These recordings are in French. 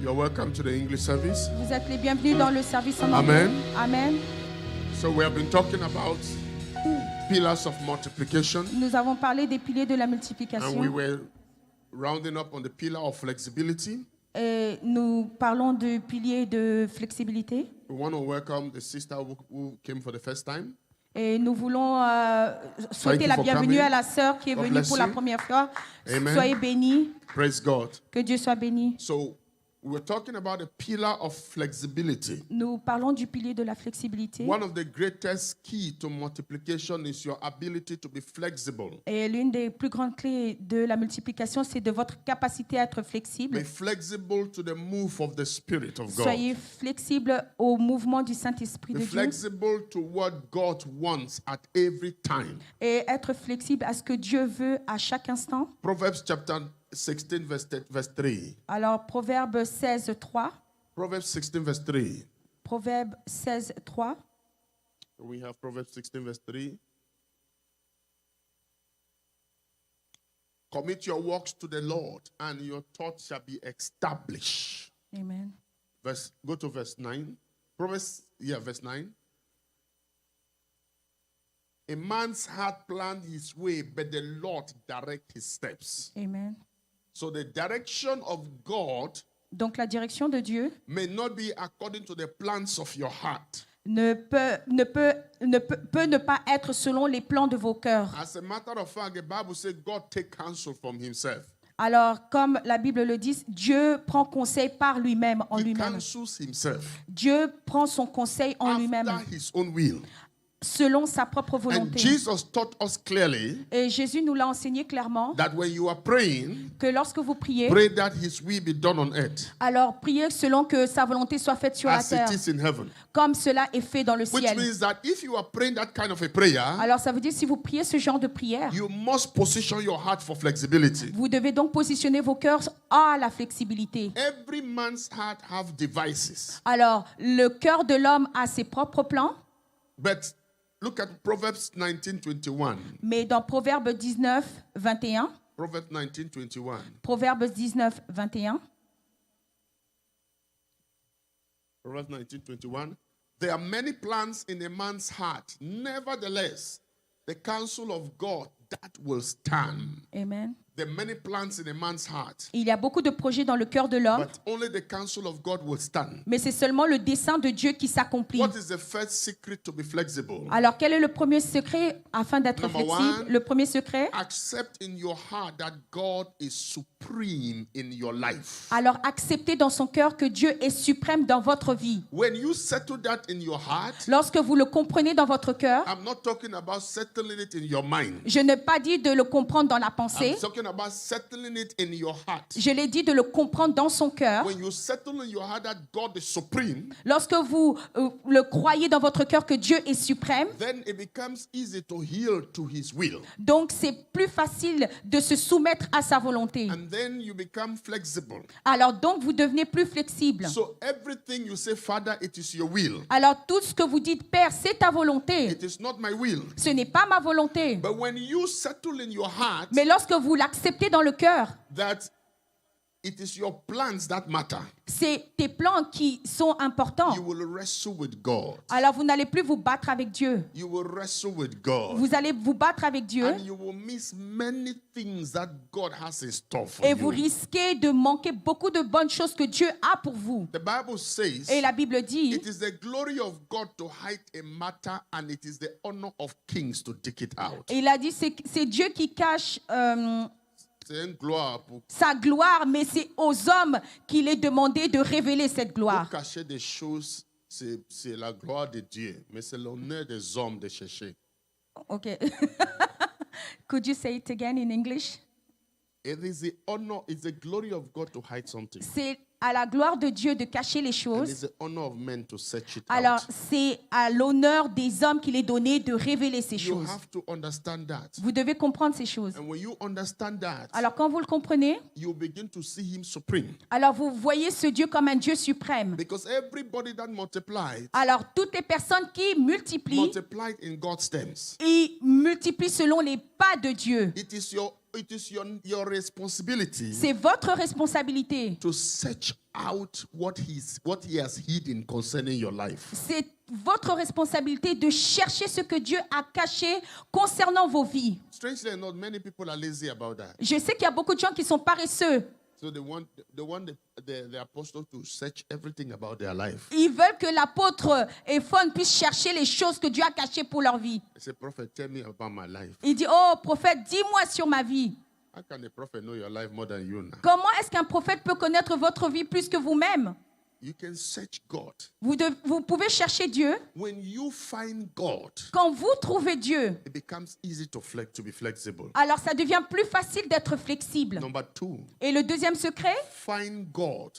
You're welcome to the English service. Vous êtes les bienvenus dans le service en anglais. Amen. So we have been talking about pillars of multiplication, Nous avons parlé des piliers de la and we multiplication. were rounding up on the pillar of flexibility. Et nous parlons du pilier de flexibilité. We want to welcome the sister who came for the first time. Et nous voulons souhaiter you la for bienvenue coming. à la sœur qui est God venue bless pour la you. première fois. Amen. Soyez bénis. Praise God. Que Dieu soit béni. So we were talking about the pillar of flexibility. Nous parlons du pilier de la flexibilité. One of the greatest key to multiplication is your ability to be flexible. Et l'une des plus grandes clés de la multiplication, c'est de votre capacité à être flexible. Be flexible to the move of the Spirit of God. Soyez flexible au mouvement du Saint-Esprit Be de Dieu. flexible to what God wants at every time. Et être flexible à ce que Dieu veut à chaque instant. Proverbs chapter 16 verse 3. Alors, Proverbe 16, 3. Proverbs 16 verse 3. Proverbe 16, 3. We have Proverbs 16 verse 3. Commit your works to the Lord, and your thoughts shall be established. Amen. Go to verse 9. Verse 9. A man's heart plans his way, but the Lord directs his steps. Amen. So the direction of God Donc, la direction de Dieu may not be according to the plans of your heart. peut ne pas être selon les plans de vos cœurs. As a matter of fact, the Bible says God take counsel from himself. Alors, comme la Bible le dit, Dieu prend conseil par lui-même, en He lui-même. counsels himself Dieu prend son conseil en lui-même, after his own will. selon sa propre And volonté. Jesus taught us clearly Et Jésus nous l'a enseigné clairement that when you are praying, que lorsque vous priez, pray that his will be done on earth alors priez selon que sa volonté soit faite sur la as terre, it is in heaven. comme cela est fait dans le Which ciel. means that if you are praying that kind of a prayer, Alors ça veut dire si vous priez ce genre de prière, you must position your heart for flexibility. vous devez donc positionner vos cœurs à la flexibilité. Every man's heart have devices. Alors, le cœur de l'homme a ses propres plans, But look at Proverbs 19:21. mais dans Proverbe 19, 21, Proverbs 19:21. Proverbe 19, 21, Proverbs 19:21. There are many plans in a man's heart. Nevertheless, the counsel of God that will stand. Amen. There are many plans in a man's heart, Il y a beaucoup de projets dans le cœur de l'homme, but only the counsel of God will stand. mais c'est seulement le dessein de Dieu qui s'accomplit. What is the first secret to be flexible? Alors, quel est le premier secret afin d'être Number flexible? one. Le premier secret, Accept in your heart that God is supreme in your life. alors acceptez dans son cœur que Dieu est suprême dans votre vie. When you settle that in your heart, Lorsque vous le comprenez dans votre cœur, I'm not talking about settling it in your mind. je n'ai pas dit de le comprendre dans la pensée, I'm talking about settling it in your heart. je l'ai dit de le comprendre dans son cœur. When you settle in your heart that God is supreme, Lorsque vous le croyez dans votre cœur que Dieu est suprême, then it becomes easy to yield to his will. donc c'est plus facile de se soumettre à sa volonté. And then you become flexible. Alors donc vous devenez plus flexible. So everything you say, Father, it is your will. Alors tout ce que vous dites, Père, c'est ta volonté. It is not my will. Ce n'est pas ma volonté. But when you settle in your heart Mais lorsque vous l'acceptez dans le cœur, that it is your plans that matter, c'est tes plans qui sont importants. you will wrestle with God. Alors vous n'allez plus vous battre avec Dieu. You will wrestle with God. Vous allez vous battre avec Dieu And you will miss many things that God has in store for et vous you. risquez de manquer beaucoup de bonnes choses que Dieu a pour vous. The Bible says Et la Bible dit, it is the glory of God to hide a matter, and it is the honor of kings to dig it out. et il a dit, c'est Dieu qui cache C'est une gloire pour sa gloire, mais c'est aux hommes qu'il est demandé de révéler cette gloire. cacher des choses. C'est la gloire de Dieu, mais c'est l'honneur des hommes de chercher. Okay. Could you say it again in English? It is the honor, it's the glory of God to hide something. C'est à la gloire de Dieu de cacher les And choses. it's the honor of men to search it Alors, out. c'est à l'honneur des hommes qu'il est donné de révéler ces You choses. have to understand that. Vous devez comprendre ces choses. And when you understand that, Alors, quand vous le comprenez, you begin to see him supreme. alors vous voyez ce Dieu comme un Dieu suprême. Because everybody that multiplied, Alors, toutes les personnes qui multiplient, multiplied in God's terms. ils multiplient selon les pas de Dieu. It is your it is your responsibility C'est votre responsabilité. to search out what he has hidden concerning your life. C'est votre responsabilité de chercher ce que Dieu a caché concernant vos vies. Strangely enough, many people are lazy about that. Je sais qu'il y a beaucoup de gens qui sont paresseux. So they want the apostle to search everything about their life. Ils veulent que l'apôtre Éphone puisse chercher les choses que Dieu a cachées pour leur vie. I say, prophet, tell me about my life. Il dit, oh prophète, dis-moi sur ma vie. How can a prophet know your life more than you now? Comment est-ce qu'un prophète peut connaître votre vie plus que vous-même? You can search God. Vous pouvez chercher Dieu. When you find God, Quand vous trouvez Dieu, it becomes easy to be flexible. alors ça devient plus facile d'être flexible. Number 2, Et le deuxième secret, find God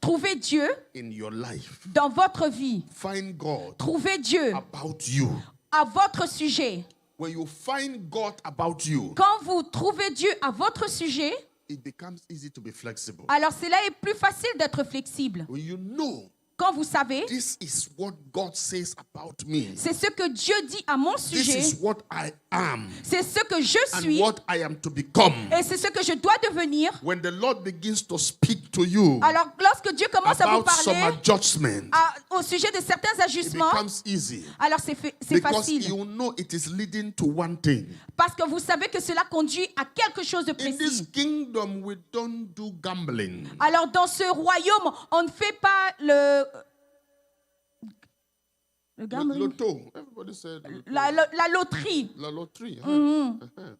trouvez Dieu in your life. dans votre vie. Find God Trouvez Dieu about you. à votre sujet. When you find God about you, Quand vous trouvez Dieu à votre sujet, it becomes easy to be flexible. alors cela est plus facile d'être flexible. When you know Quand vous savez, this is what God says about me, c'est ce que Dieu dit à mon this sujet, is what I am, c'est ce que je and suis what I am to become. et c'est ce que je dois devenir. When the Lord begins to speak to you Alors lorsque Dieu commence à vous about some parler adjustment, au sujet de certains it ajustements, becomes easy. alors c'est Because facile. you know it is leading to one thing. Parce que vous savez que cela conduit à quelque chose de In this précis. kingdom, we don't do gambling. Alors dans ce royaume, on ne fait pas le gambling, Lotto. Everybody said lotto. la loterie. La loterie. Huh? Uh-huh.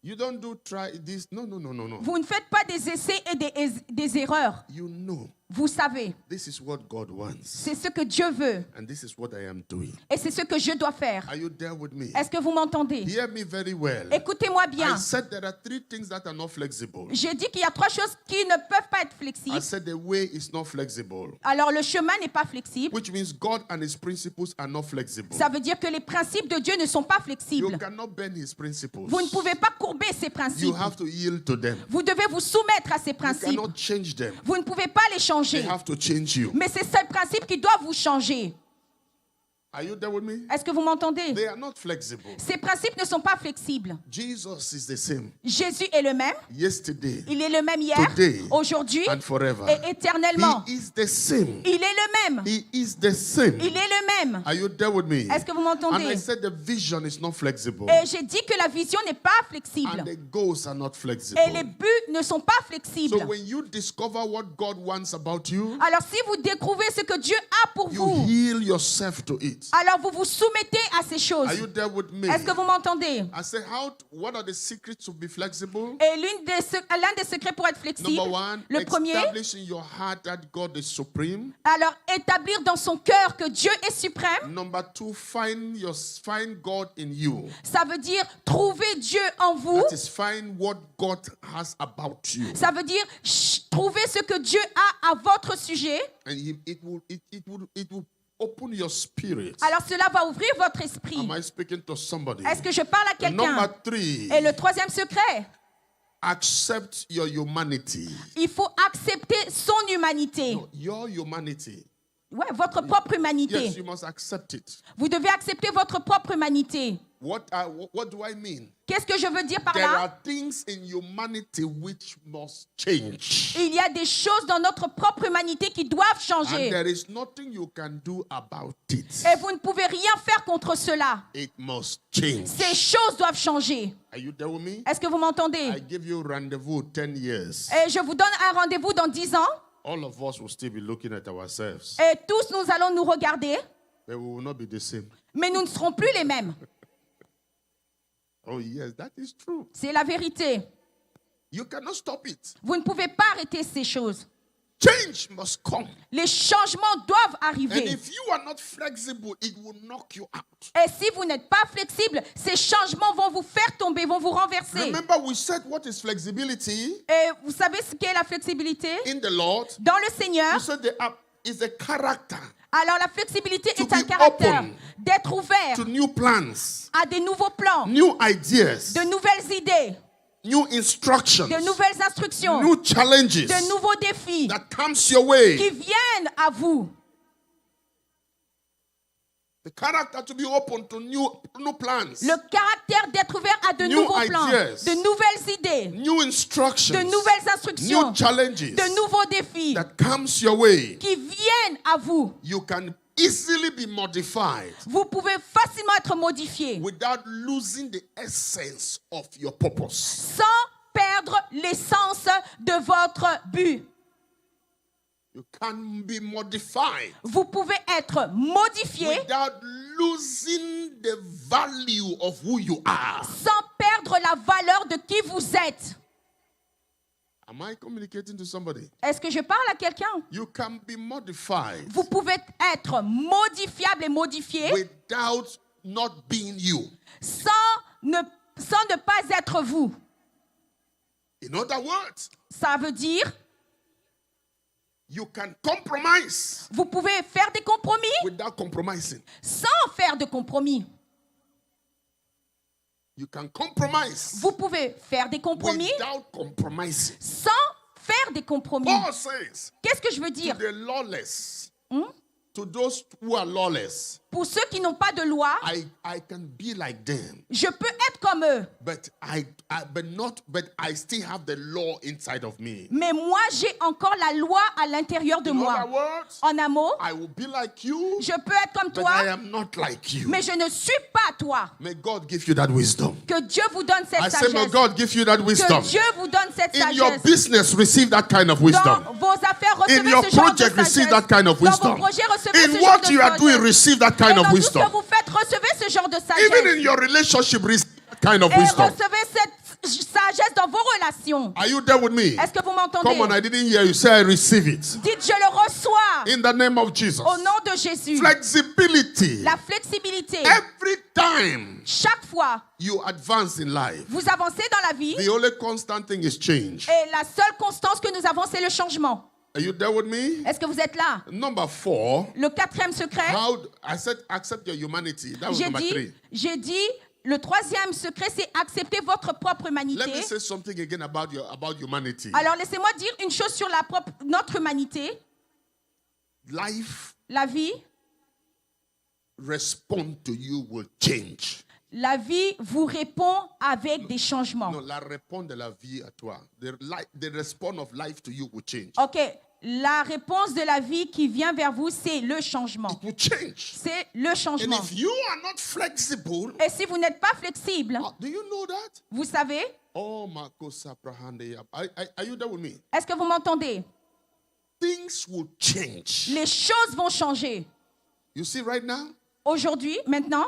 You don't do try this. No. Vous ne faites pas des essais et des erreurs. You know, Vous savez, this is what God wants. c'est ce que Dieu veut And this is what I am doing. et c'est ce que je dois faire. Are you there with me? Est-ce que vous m'entendez? Hear me very well. Écoutez-moi bien. I said there are 3 things that are not flexible. J'ai dit qu'il y a 3 choses qui ne peuvent pas être I flexibles. said the way is not flexible, Alors le chemin n'est pas flexible. which means God and his principles are not flexible. Ça veut dire que les principes de Dieu ne sont pas You flexibles. cannot bend his principles. Vous ne pouvez pas courber ces You principes. have to yield to them. Vous devez vous soumettre à ces You principes. cannot change them. Vous ne pouvez pas les They changer. have to change you. Mais c'est ces principes qui doivent vous changer. Are you there with me? Est-ce que vous m'entendez? They are not flexible. Ces principes ne sont pas flexibles. Jesus is the same Jésus est le même. yesterday Il est le même hier, Today aujourd'hui and forever. et éternellement. He is the same. Il est le même. He is the same. Il est le même. Are you there with me? Est-ce que vous And m'entendez? I said the vision is not flexible. Et j'ai dit que la vision n'est pas flexible. And the goals are not Et les flexible. buts ne sont pas flexibles. So when you discover what God wants about you, Alors si vous découvrez ce que Dieu a pour you vous, heal yourself to it. alors vous vous soumettez à ces choses. Are you there with me? Est-ce que vous m'entendez? I said, what are the secrets to be flexible? Et l'un des secrets pour être flexible, Number 1, le premier, establish in your heart that God is supreme. alors établir dans son cœur que Dieu est suprême. Number 2, find God in you. Ça veut dire trouver Dieu en vous. That is, find what God has about you. Ça veut dire trouver ce que Dieu a à votre sujet. And it will open your spirit. Alors cela va ouvrir votre esprit. Am I speaking to somebody? Est-ce que je parle à And quelqu'un? number 3, Et le troisième secret, accept your humanity. il faut accepter son humanité. No, your humanity. Ouais, votre propre humanité. Yes, you must accept it. Vous devez accepter votre propre humanité. What do I mean? Qu'est-ce que je veux dire par There là? are things in humanity which must change. Il y a des choses dans notre propre humanité qui doivent And changer. there is nothing you can do about it. Et vous ne pouvez rien faire contre cela. It must change. Ces choses doivent changer. Are you there with me? Est-ce que vous m'entendez? I give you rendezvous 10 years. Et je vous donne un rendez-vous dans 10 ans. All of us will still be looking at ourselves. Et tous nous allons nous regarder. But we will not be the same. Mais nous ne serons plus les mêmes. Oh yes, that is true. C'est la vérité. You cannot stop it. Vous ne pouvez pas arrêter ces choses. Change must come. Les changements doivent And arriver. if you are not flexible, it will knock you out. Et si vous n'êtes pas flexible, ces changements vont vous faire tomber, vont vous renverser. Remember, we said what is flexibility Et vous savez ce qu'est la flexibilité? in the Lord? Dans le Seigneur, We said is a character alors la flexibilité To est un be caractère open d'être ouvert to new plans, à des nouveaux plans, new ideas, de nouvelles idées, new instructions, de nouvelles instructions, new challenges de nouveaux défis that comes your way. qui viennent à vous. The character to be open to new plans, Le caractère d'être ouvert à de New nouveaux plans, ideas. de nouvelles idées, new instructions, de nouvelles instructions, new challenges de nouveaux défis that comes your way. qui viennent à vous. You can easily be modified Vous pouvez facilement être modifié without losing the essence of your purpose. sans perdre l'essence de votre but. You can be modified Vous pouvez être modifié without losing the value of who you are. sans perdre la valeur de qui vous êtes. Am I communicating to somebody? Est-ce que je parle à quelqu'un? You can be modified Vous pouvez être modifiable et modifié without not being you. sans ne pas être vous. In other words, Ça veut dire, you can compromise vous pouvez faire des compromis without compromising. sans faire de compromis. You can compromise Vous pouvez faire des compromis without compromising. sans faire des compromis. Paul says Qu'est-ce que je veux to dire? the lawless, to those who are lawless, Pour ceux qui n'ont pas de loi, I can be like them, je peux être comme eux. but I still have the law inside of me. Mais moi, j'ai encore la loi à l'intérieur de In other moi. words, En un mot, I will be like you, je peux être comme but I toi, am not like you. mais je ne suis pas toi. May God give you that wisdom. Que Dieu vous donne cette I say, may sagesse. God give you that wisdom. Que Dieu vous donne cette In your sagesse. business, receive that kind of wisdom. Dans vos affaires, recevez In your ce genre de project, receive sagesse. that kind of Dans wisdom. vos projets, recevez ce In genre what de you are doing, sagesse. receive that Et kind dans of tout ce wisdom. que vous faites, recevez ce genre de Even in sagesse. your relationship, receive that kind of Et wisdom. recevez cette sagesse dans vos relations. Are you there with me? Est-ce que vous m'entendez? Come on, I didn't hear you say I receive it. Dites, je le reçois In the name of Jesus. au nom de Jésus. Flexibility. La flexibilité. Every time Chaque fois, you advance in life, vous avancez dans la vie the only constant thing is change. et la seule constance que nous avons, c'est le changement. Are you there with me? Est-ce que vous êtes là? Number 4. Le quatrième secret, I said accept your humanity. That was number 3. j'ai dit, le troisième secret, c'est accepter votre propre Let humanité. me say something again about humanity. Alors, laissez-moi dire une chose sur notre humanité. Life La vie, respond to you will change. la vie vous répond avec des changements. No, la réponse de la vie à toi. The response of life to you will change. Ok, la réponse de la vie qui vient vers vous, c'est le changement. It will change. C'est le And changement. if you are not flexible, Et si vous n'êtes pas flexible, do you know that? vous savez, Oh, Marco Saprahande. Are you there with me? est-ce que vous m'entendez? Things will change. Les choses vont changer. You see, right now, Aujourd'hui, maintenant,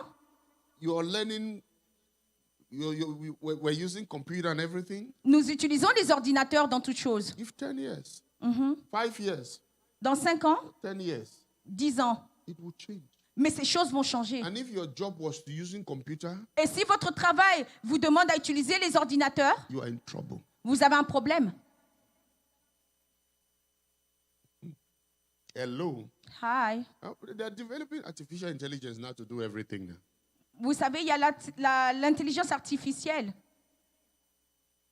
you are learning. We're using computer and everything. nous utilisons les ordinateurs dans toutes choses. Give 10 years, 5 years, Dans 5 ans, 10 years, 10 ans. it will change. Mais ces choses vont changer. And if your job was to using computer, Et si votre travail vous demande à utiliser les ordinateurs, you are in trouble. vous avez un problème. Hello. Hi. They are developing artificial intelligence now to do everything now. Vous savez, il y a l'intelligence artificielle.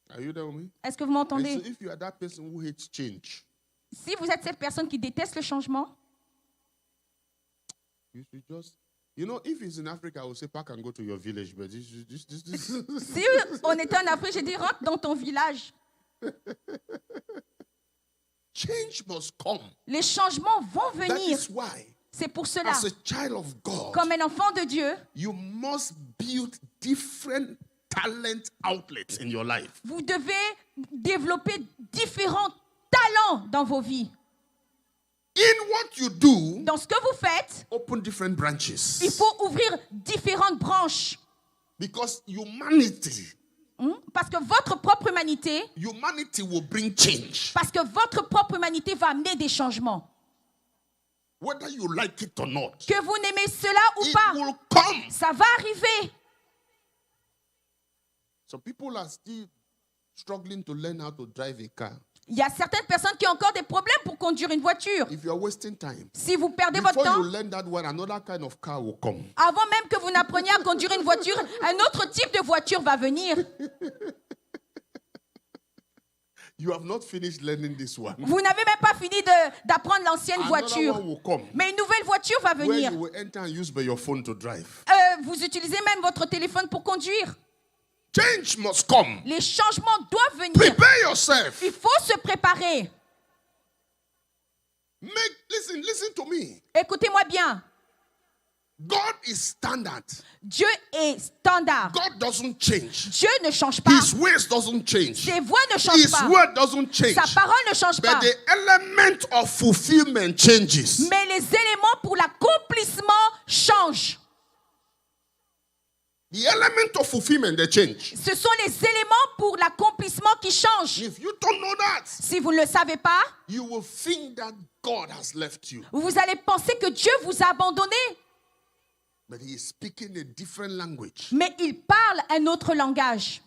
Are you there with me? Est-ce que vous And m'entendez? so if you are that person who hates change, Si vous êtes cette personne qui déteste le changement, you should just, if it's in Africa, I would say pack and go to your village. But this. si on était en Afrique, j'ai dit rentre dans ton village. Change must come. Les changements vont That venir. is why, C'est pour cela, as a child of God, comme un enfant de Dieu, you must build different talent outlets in your life. vous devez développer différents talents dans vos vies. In what you do, Dans ce que vous faites, open different branches. il faut ouvrir différentes branches. Because humanity Parce que votre propre humanité, will bring change. parce que votre propre humanité va amener des changements. Whether you like it or not, Que vous n'aimez cela ou it pas, will come. ça va arriver. Some people are still struggling to learn how to drive a car. Il y a certaines personnes qui ont encore des problèmes pour conduire une voiture. If you are wasting time, Si vous perdez votre before you temps, learn that one, another kind of car will come. avant même que vous n'appreniez à conduire une voiture, un autre type de voiture va venir. You have not finished learning this one. Vous n'avez même pas fini d'apprendre l'ancienne Another voiture. one will come. Mais une nouvelle voiture va Where venir. you will enter and use by your phone to drive. Vous utilisez même votre téléphone pour conduire. Change must come. Les changements doivent venir. Prepare yourself. Il faut se préparer. Listen to me. Écoutez-moi bien. God is standard. Dieu est standard. God doesn't change. Dieu ne change pas. His ways doesn't change. Ses voix ne changent His pas. word doesn't change. Sa parole ne change pas. But the element of fulfillment changes. Mais les éléments pour l'accomplissement changent. The element of fulfillment, they change. Ce sont les éléments pour l'accomplissement qui changent. If you don't know that, Si vous ne le savez pas, you will think that God has left you. vous allez penser que Dieu vous a abandonné. But he is speaking a different language. Mais il parle un autre langage.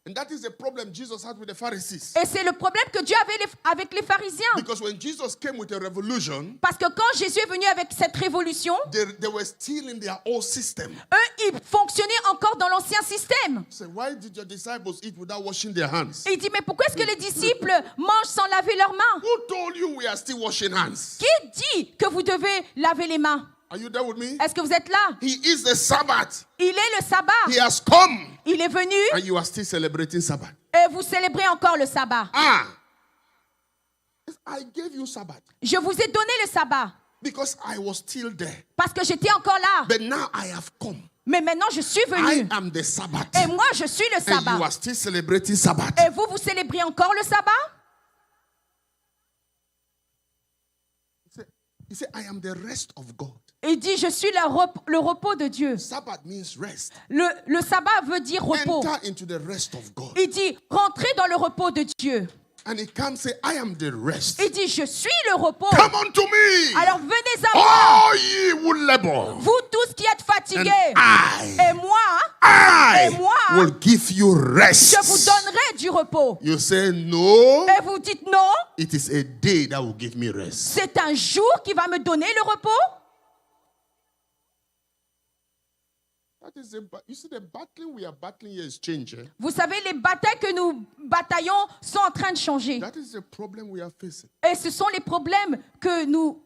And that is the problem Jesus had with the Pharisees. Et c'est le problème que Dieu avait avec les pharisiens. Because when Jesus came with a revolution, Parce que quand Jésus est venu avec cette révolution, they were still in their old system. eux, ils fonctionnaient encore dans l'ancien système. So why did your disciples eat without washing their hands? Et il dit, mais pourquoi est-ce que les disciples mangent sans laver leurs mains? Who told you we are still washing hands? Qui dit que vous devez laver les mains? Are you there with me? Est-ce que vous êtes là? He is the Sabbath. Il est le sabbat. He has come. Il est venu And you are still celebrating Sabbath. et vous célébrez encore le sabbat. I gave you Sabbath Je vous ai donné le sabbat because I was still there. parce que j'étais encore là. But now I have come. Mais maintenant, je suis I venu. am the Sabbath. Et moi, je suis le And you sabbat. are still celebrating Sabbath. Et vous, vous célébrez encore le sabbat? He said, I am the rest of God. Il dit, je suis le repos de Dieu. Sabbath means rest. Le sabbat veut dire repos. Enter into the rest of God. Il dit, rentrez dans le repos de Dieu. And he can't say, I am the rest. Il dit, je suis le repos. Come unto me. Alors venez à moi, All ye who labor. vous tous qui êtes And fatigués. I Et moi, will give you rest. je vous donnerai du repos. You say no. Et vous dites non, It is a day that will give me rest. c'est un jour qui va me donner le repos. You see, the battling we are battling here is changing. Vous savez, les batailles que nous bataillons sont en train de changer. That is the problem we are facing. Et ce sont les problèmes que nous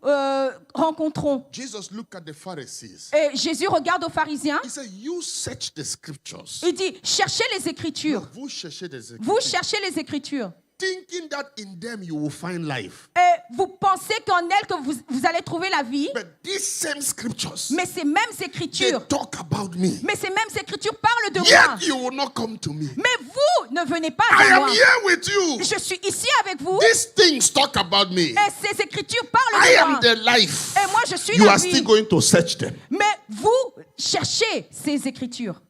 rencontrons. Jesus looked at the Pharisees. Et Jésus regarde aux pharisiens. He said, you search the scriptures. Il dit, cherchez les Écritures. Vous cherchez des Vous Écritures. cherchez les Écritures. Thinking that in them you will find life. Et vous pensez qu'en elles que vous allez trouver la vie. But these same scriptures, Mais ces mêmes they Écritures, talk about me. mais ces mêmes Écritures parlent de moi. Yet you will not come to me. Mais vous ne venez pas I à am moi. here with you. Je suis ici avec vous. These things talk about me. Et ces Écritures parlent I de am moi. the life. Et moi, je suis You la are vie. still going to search them. Mais vous cherchez ces Écritures.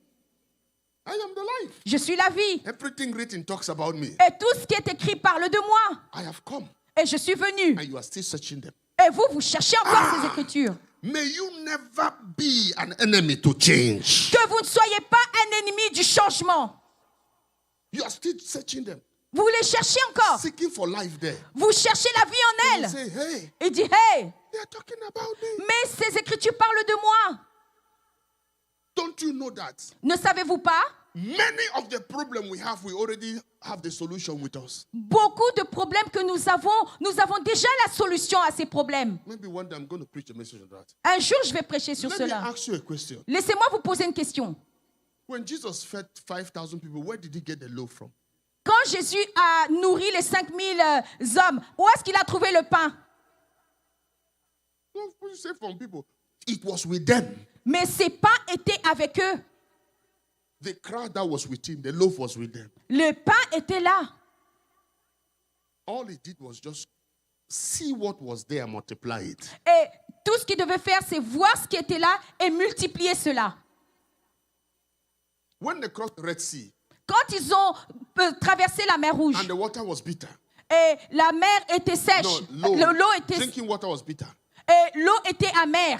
I am the life. Je suis la vie. Everything written talks about me. Et tout ce qui est écrit parle de moi. I have come. Et je suis venu. And you are still searching them. Et vous, vous cherchez encore ces Écritures. May you never be an enemy to change. Que vous ne soyez pas un ennemi du changement. You are still searching them. Vous les cherchez encore. Seeking for life there. Vous cherchez la vie en You elle. say, hey, Il dit, hey, they are talking about me. mais ces Écritures parlent de moi. Don't you know that? Ne savez-vous pas? Many of the problems we already have the solution with us. Beaucoup de problèmes que nous avons déjà la solution à ces problèmes. Maybe one day I'm going to preach a message on that. Un jour, je vais prêcher sur Let me cela. ask you a question. Laissez-moi vous poser une question. When Jesus fed 5,000 people, where did he get the loaf from? Quand Jésus a nourri les 5000 hommes, où est-ce qu'il a trouvé le pain? What you say from people? It was with them. Mais ces pains étaient avec eux. The crowd that was with him, the loaf was with them. Le pain était là. All he did was just see what was there and multiply it. Et tout ce qu'il devait faire, c'est voir ce qui était là et multiplier cela. When they crossed the Red Sea Quand ils ont traversé la mer Rouge and the water was bitter, et la mer était sèche, no, l'eau était, drinking water was bitter, et l'eau était amère,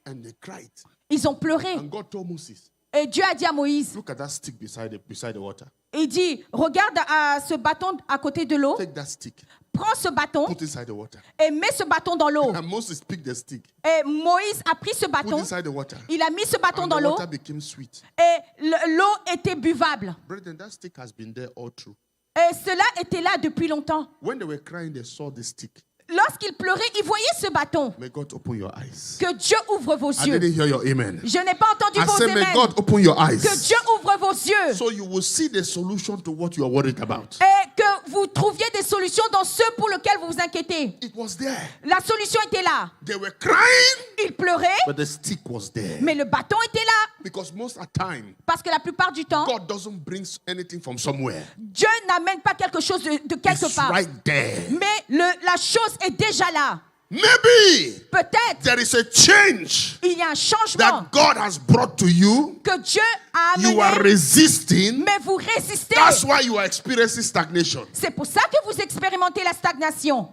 and they cried. ils ont pleuré. And God told Moses, Et Dieu a dit à Moïse, look at that stick beside the water. il dit, regarde à ce bâton à côté de l'eau, Take that stick, prends ce bâton put inside the water. et mets ce bâton dans l'eau. And Moses picked the stick, Et Moïse a pris ce put bâton, inside the water. il a mis ce bâton And dans the l'eau water became sweet. et l'eau était buvable. Brethren, that stick has been there all through. Et cela était là depuis longtemps. When they were crying, they saw the stick. Lorsqu'ils pleuraient, ils voyaient ce bâton. May God open your eyes. Que Dieu ouvre vos I yeux. didn't hear your amen. Je n'ai pas entendu I vos said, may amen. God open your Que eyes. Dieu ouvre vos yeux. So you will see the solution to what you are worried about. Et que vous trouviez des solutions dans ce pour lequel vous vous inquiétez. It was there. La solution était là. They were crying, Ils pleuraient, but the stick was there. mais le bâton était là. Because most of the time, Parce que la plupart du temps, God doesn't bring anything from somewhere. Dieu n'amène pas quelque chose de quelque It's part. right there. Mais la chose est déjà là. Maybe Peut-être there is a change il y a un changement that God has brought to you. que Dieu a You are amené, resisting. mais vous résistez. That's why you are experiencing stagnation. C'est pour ça que vous expérimentez la stagnation.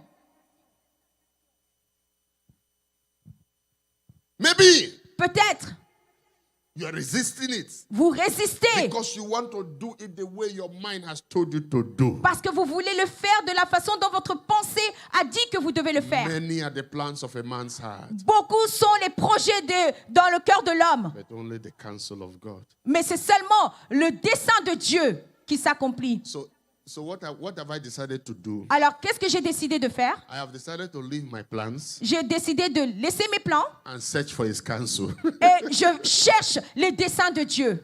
Maybe Peut-être you are resisting it vous résistez because you want to do it the way your mind has told you to do. parce que vous voulez le faire de la façon dont votre pensée a dit que vous devez le faire. Many are the plans of a man's heart, Beaucoup sont les projets dans le cœur de l'homme, but only the counsel of God. mais c'est seulement le dessein de Dieu qui s'accomplit. So what have I decided to do? Alors, qu'est-ce que j'ai décidé de faire? I have decided to leave my plans J'ai décidé de laisser mes plans and search for his counsel. et je cherche les desseins de Dieu.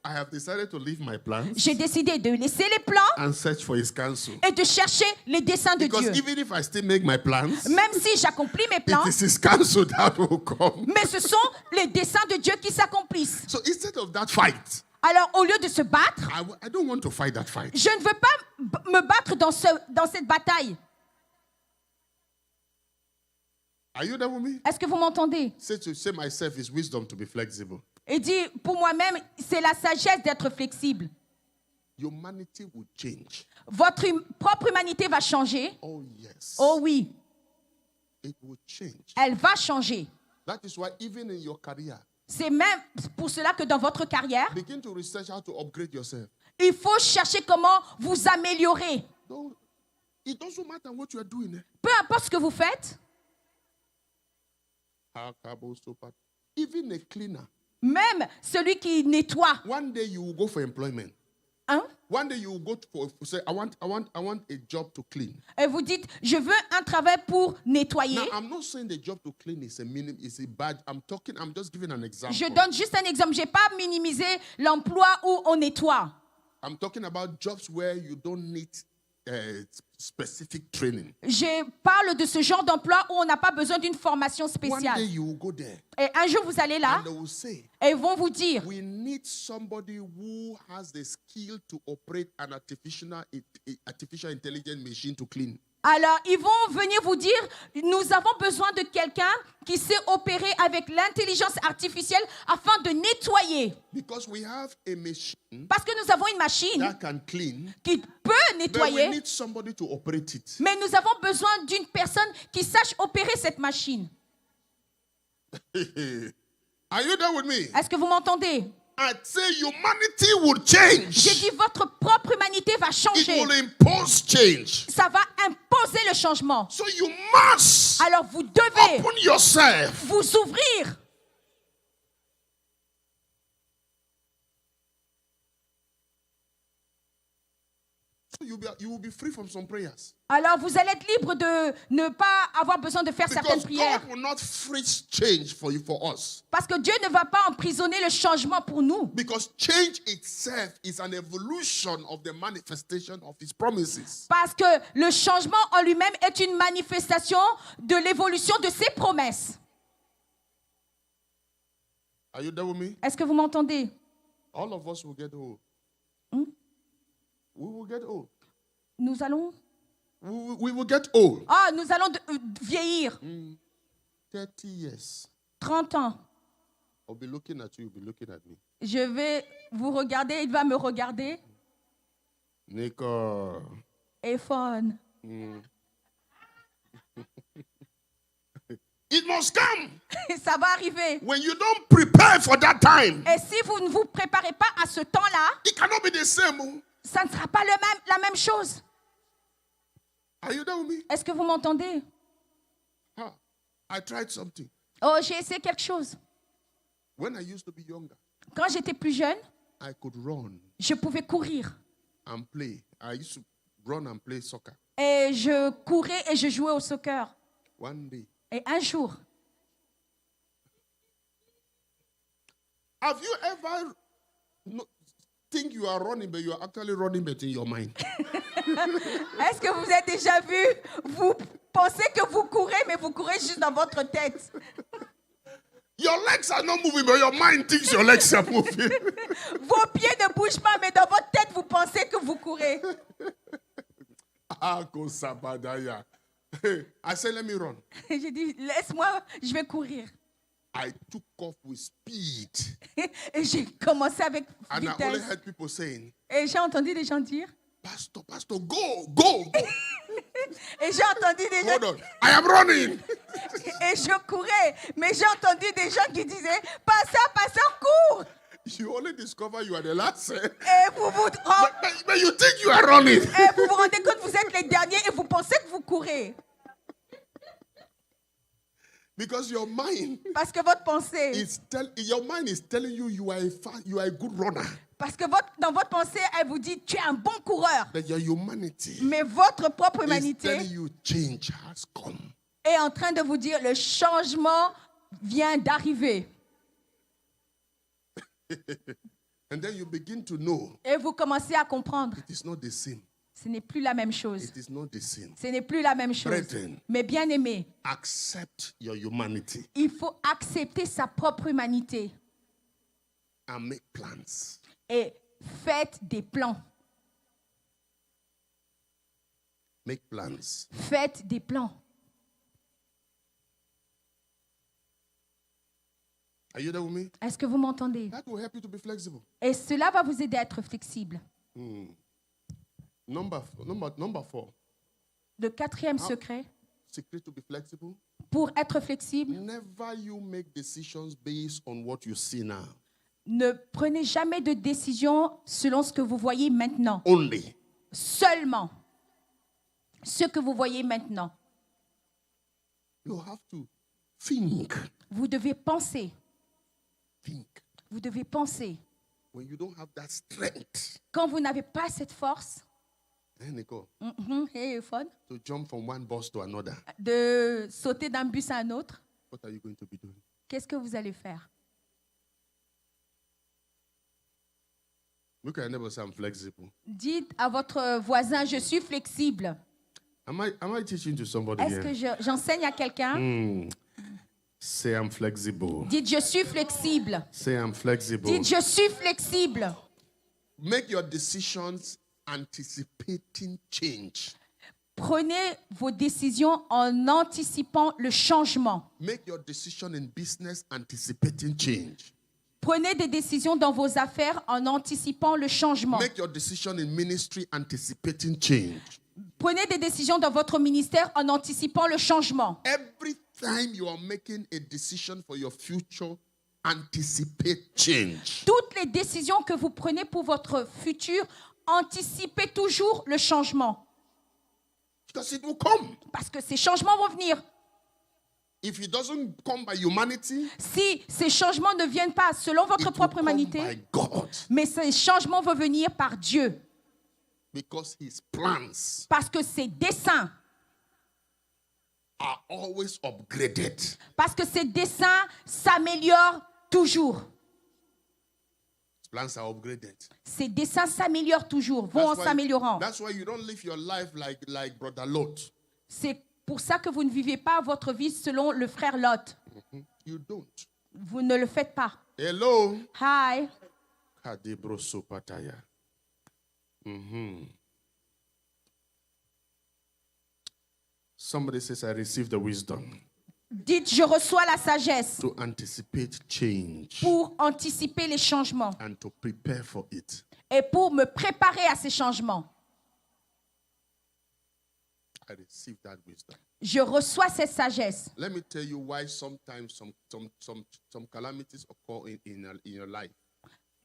I have decided to leave my plans J'ai décidé de laisser les plans and search for his counsel. et de chercher les desseins de Because Dieu. even if I still make my plans, Même si j'accomplis mes plans, it is his counsel that will come. mais ce sont les desseins de Dieu qui s'accomplissent. So instead of that fight, Alors, au lieu de se battre, I don't want to fight that fight. je ne veux pas me battre dans cette bataille. Are you there with me? Est-ce que vous m'entendez? Say to say myself is wisdom to be flexible. Et dit, pour moi-même, c'est la sagesse d'être flexible. Humanity will change. Votre propre humanité va changer. Oh yes. Oh oui, It will change. elle va changer. That is why even in your career, C'est même pour cela que dans votre carrière, begin to research how to upgrade yourself. il faut chercher comment vous améliorer. It doesn't matter what you are doing. Peu importe ce que vous faites, Even a cleaner. même celui qui nettoie. One day you will go for employment. Hein? One day you will go for say, I want a job to clean. Et vous dites, je veux un travail pour nettoyer. Now, I'm not saying the job to clean is a bad. I'm just giving an example. Je donne juste un exemple. Je n'ai pas minimisé l'emploi où on nettoie. I'm talking about jobs where you don't need specific training. Je parle de ce genre d'emploi où on n'a pas besoin d'une formation One spéciale. day you will go there Et un jour, vous allez là and they will say, et ils vont vous dire, we need somebody who has the skill to operate an artificial intelligence machine to clean. alors ils vont venir vous dire, nous avons besoin de quelqu'un qui sait opérer avec l'intelligence artificielle afin de nettoyer. Because we have a machine Parce que nous avons une machine that can clean, qui peut but we nettoyer, need somebody to operate it. mais nous avons besoin d'une personne qui sache opérer cette machine. Are you there with me? Est-ce que vous m'entendez? I say humanity will change. J'ai dit, votre propre humanité va It changer. will impose change. Ça va imposer le changement. So you must Alors vous devez open yourself. vous ouvrir. So you will be free from some prayers. Alors vous allez être libre de ne pas avoir besoin de faire certaines Because prières. God will not freeze change for us. Parce que Dieu ne va pas emprisonner le changement pour nous. Because change itself is an evolution of the manifestation of his promises. Parce que le changement en lui-même est une manifestation de l'évolution de ses promesses. Are you there with me? Est-ce que vous m'entendez? All of us will get old. We will get old. Nous allons... We will get old. Ah, nous allons vieillir. 30 years. 30 ans. I'll be looking at you, you'll be looking at me. Je vais vous regarder, il va me regarder. Nico. Et fun. It must come. Ça va arriver. When you don't prepare for that time, Et si vous ne vous préparez pas à ce temps-là, it cannot be the same. ça ne sera pas la même chose. Are you there with me? Est-ce que vous m'entendez? I tried something. Oh, j'ai essayé quelque chose. When I used to be younger, Quand j'étais plus jeune, I could run je pouvais courir and play. I used to run and play soccer. Et je courais et je jouais au soccer. One day. Et un jour, Have you ever think you are running, but you are actually running but in your mind? est-ce que vous avez déjà vu, vous pensez que vous courez, mais vous courez juste dans votre tête. Your legs are not moving, but your mind thinks your legs are moving. Vos pieds ne bougent pas, mais dans votre tête, vous pensez que vous courez. Sabadaya. I said, let me run. J'ai dit, laisse-moi, je vais courir. I took off with speed. Et j'ai commencé avec And I only vitesse. heard people saying, Et j'ai entendu des gens dire, Pastor, Pastor, go, go, go. et j'ai entendu des gens, Hold on. I am running. et je courais, mais j'ai entendu des gens qui disaient, pasteur, cours. You only discover you are the last. Et But you think you are running. et vous vous rendez compte que vous êtes les derniers et vous pensez que vous courez. Because your mind Parce que votre pensée, your mind is telling you you are a good runner. parce que dans votre pensée, elle vous dit, tu es un bon coureur. But your humanity Mais votre propre is humanité telling you change has come. est en train de vous dire, le changement vient d'arriver. And then you begin to know Et vous commencez à comprendre, it is not the same. ce n'est plus la même chose. It is not the same. Ce n'est plus la même chose. Brethren. Mais bien aimé, Accept your humanity il faut accepter sa propre humanité and make plans. et faites des plans. Make plans. Faites des plans. Are you there with me? Est-ce que vous m'entendez? That will help you to be flexible. Et cela va vous aider à être flexible. Number 4. Le quatrième secret, Secret to be flexible. pour être flexible, Never you make decisions based on what you see now. ne prenez jamais de décision selon ce que vous voyez maintenant. Only. Seulement ce que vous voyez maintenant. You have to think. Vous devez penser. Think. Vous devez penser. When you don't have that strength, Quand vous n'avez pas cette force, Nicole, hey, fun, to jump from one bus to another, de sauter d'un bus à un autre, what are you going to be doing? qu'est-ce que vous allez faire? Look at your neighbor, say I'm flexible. Dites à votre voisin, je suis flexible. Am I teaching to somebody Est-ce here? que j'enseigne à quelqu'un? Say I'm flexible. Dites, je suis flexible. Say I'm flexible. Dites, je suis flexible. Make your decisions anticipating change. Prenez vos décisions en anticipant le changement. Make your decision in business anticipating change. Prenez des décisions dans vos affaires en anticipant le changement. Make your decision in ministry anticipating change. Prenez des décisions dans votre ministère en anticipant le changement. Every time you are making a decision for your future, anticipate change. Toutes les décisions que vous prenez pour votre futur, anticipez toujours le changement. Because it will come. Parce que ces changements vont venir. If it doesn't come by humanity, Si ces changements ne viennent pas selon it votre will propre come humanité, by God. mais ces changements vont venir par Dieu. Because his plans Parce que ses desseins, are always upgraded. parce que ses desseins s'améliorent toujours. His plans are upgraded. Ses desseins s'améliorent toujours, vont en s'améliorant. That's why you don't live your life like Brother Lot. C'est pour ça que vous ne vivez pas votre vie selon le frère Lot. You don't. Vous ne le faites pas. Hello. Hi. Kadebroso-pataya. Somebody says, I received the wisdom Dites, je reçois la sagesse to anticipate change pour anticiper les changements and to prepare for it. et pour me préparer à ces changements. I received that wisdom. Je reçois cette sagesse. Let me tell you why sometimes some calamities occur in your life.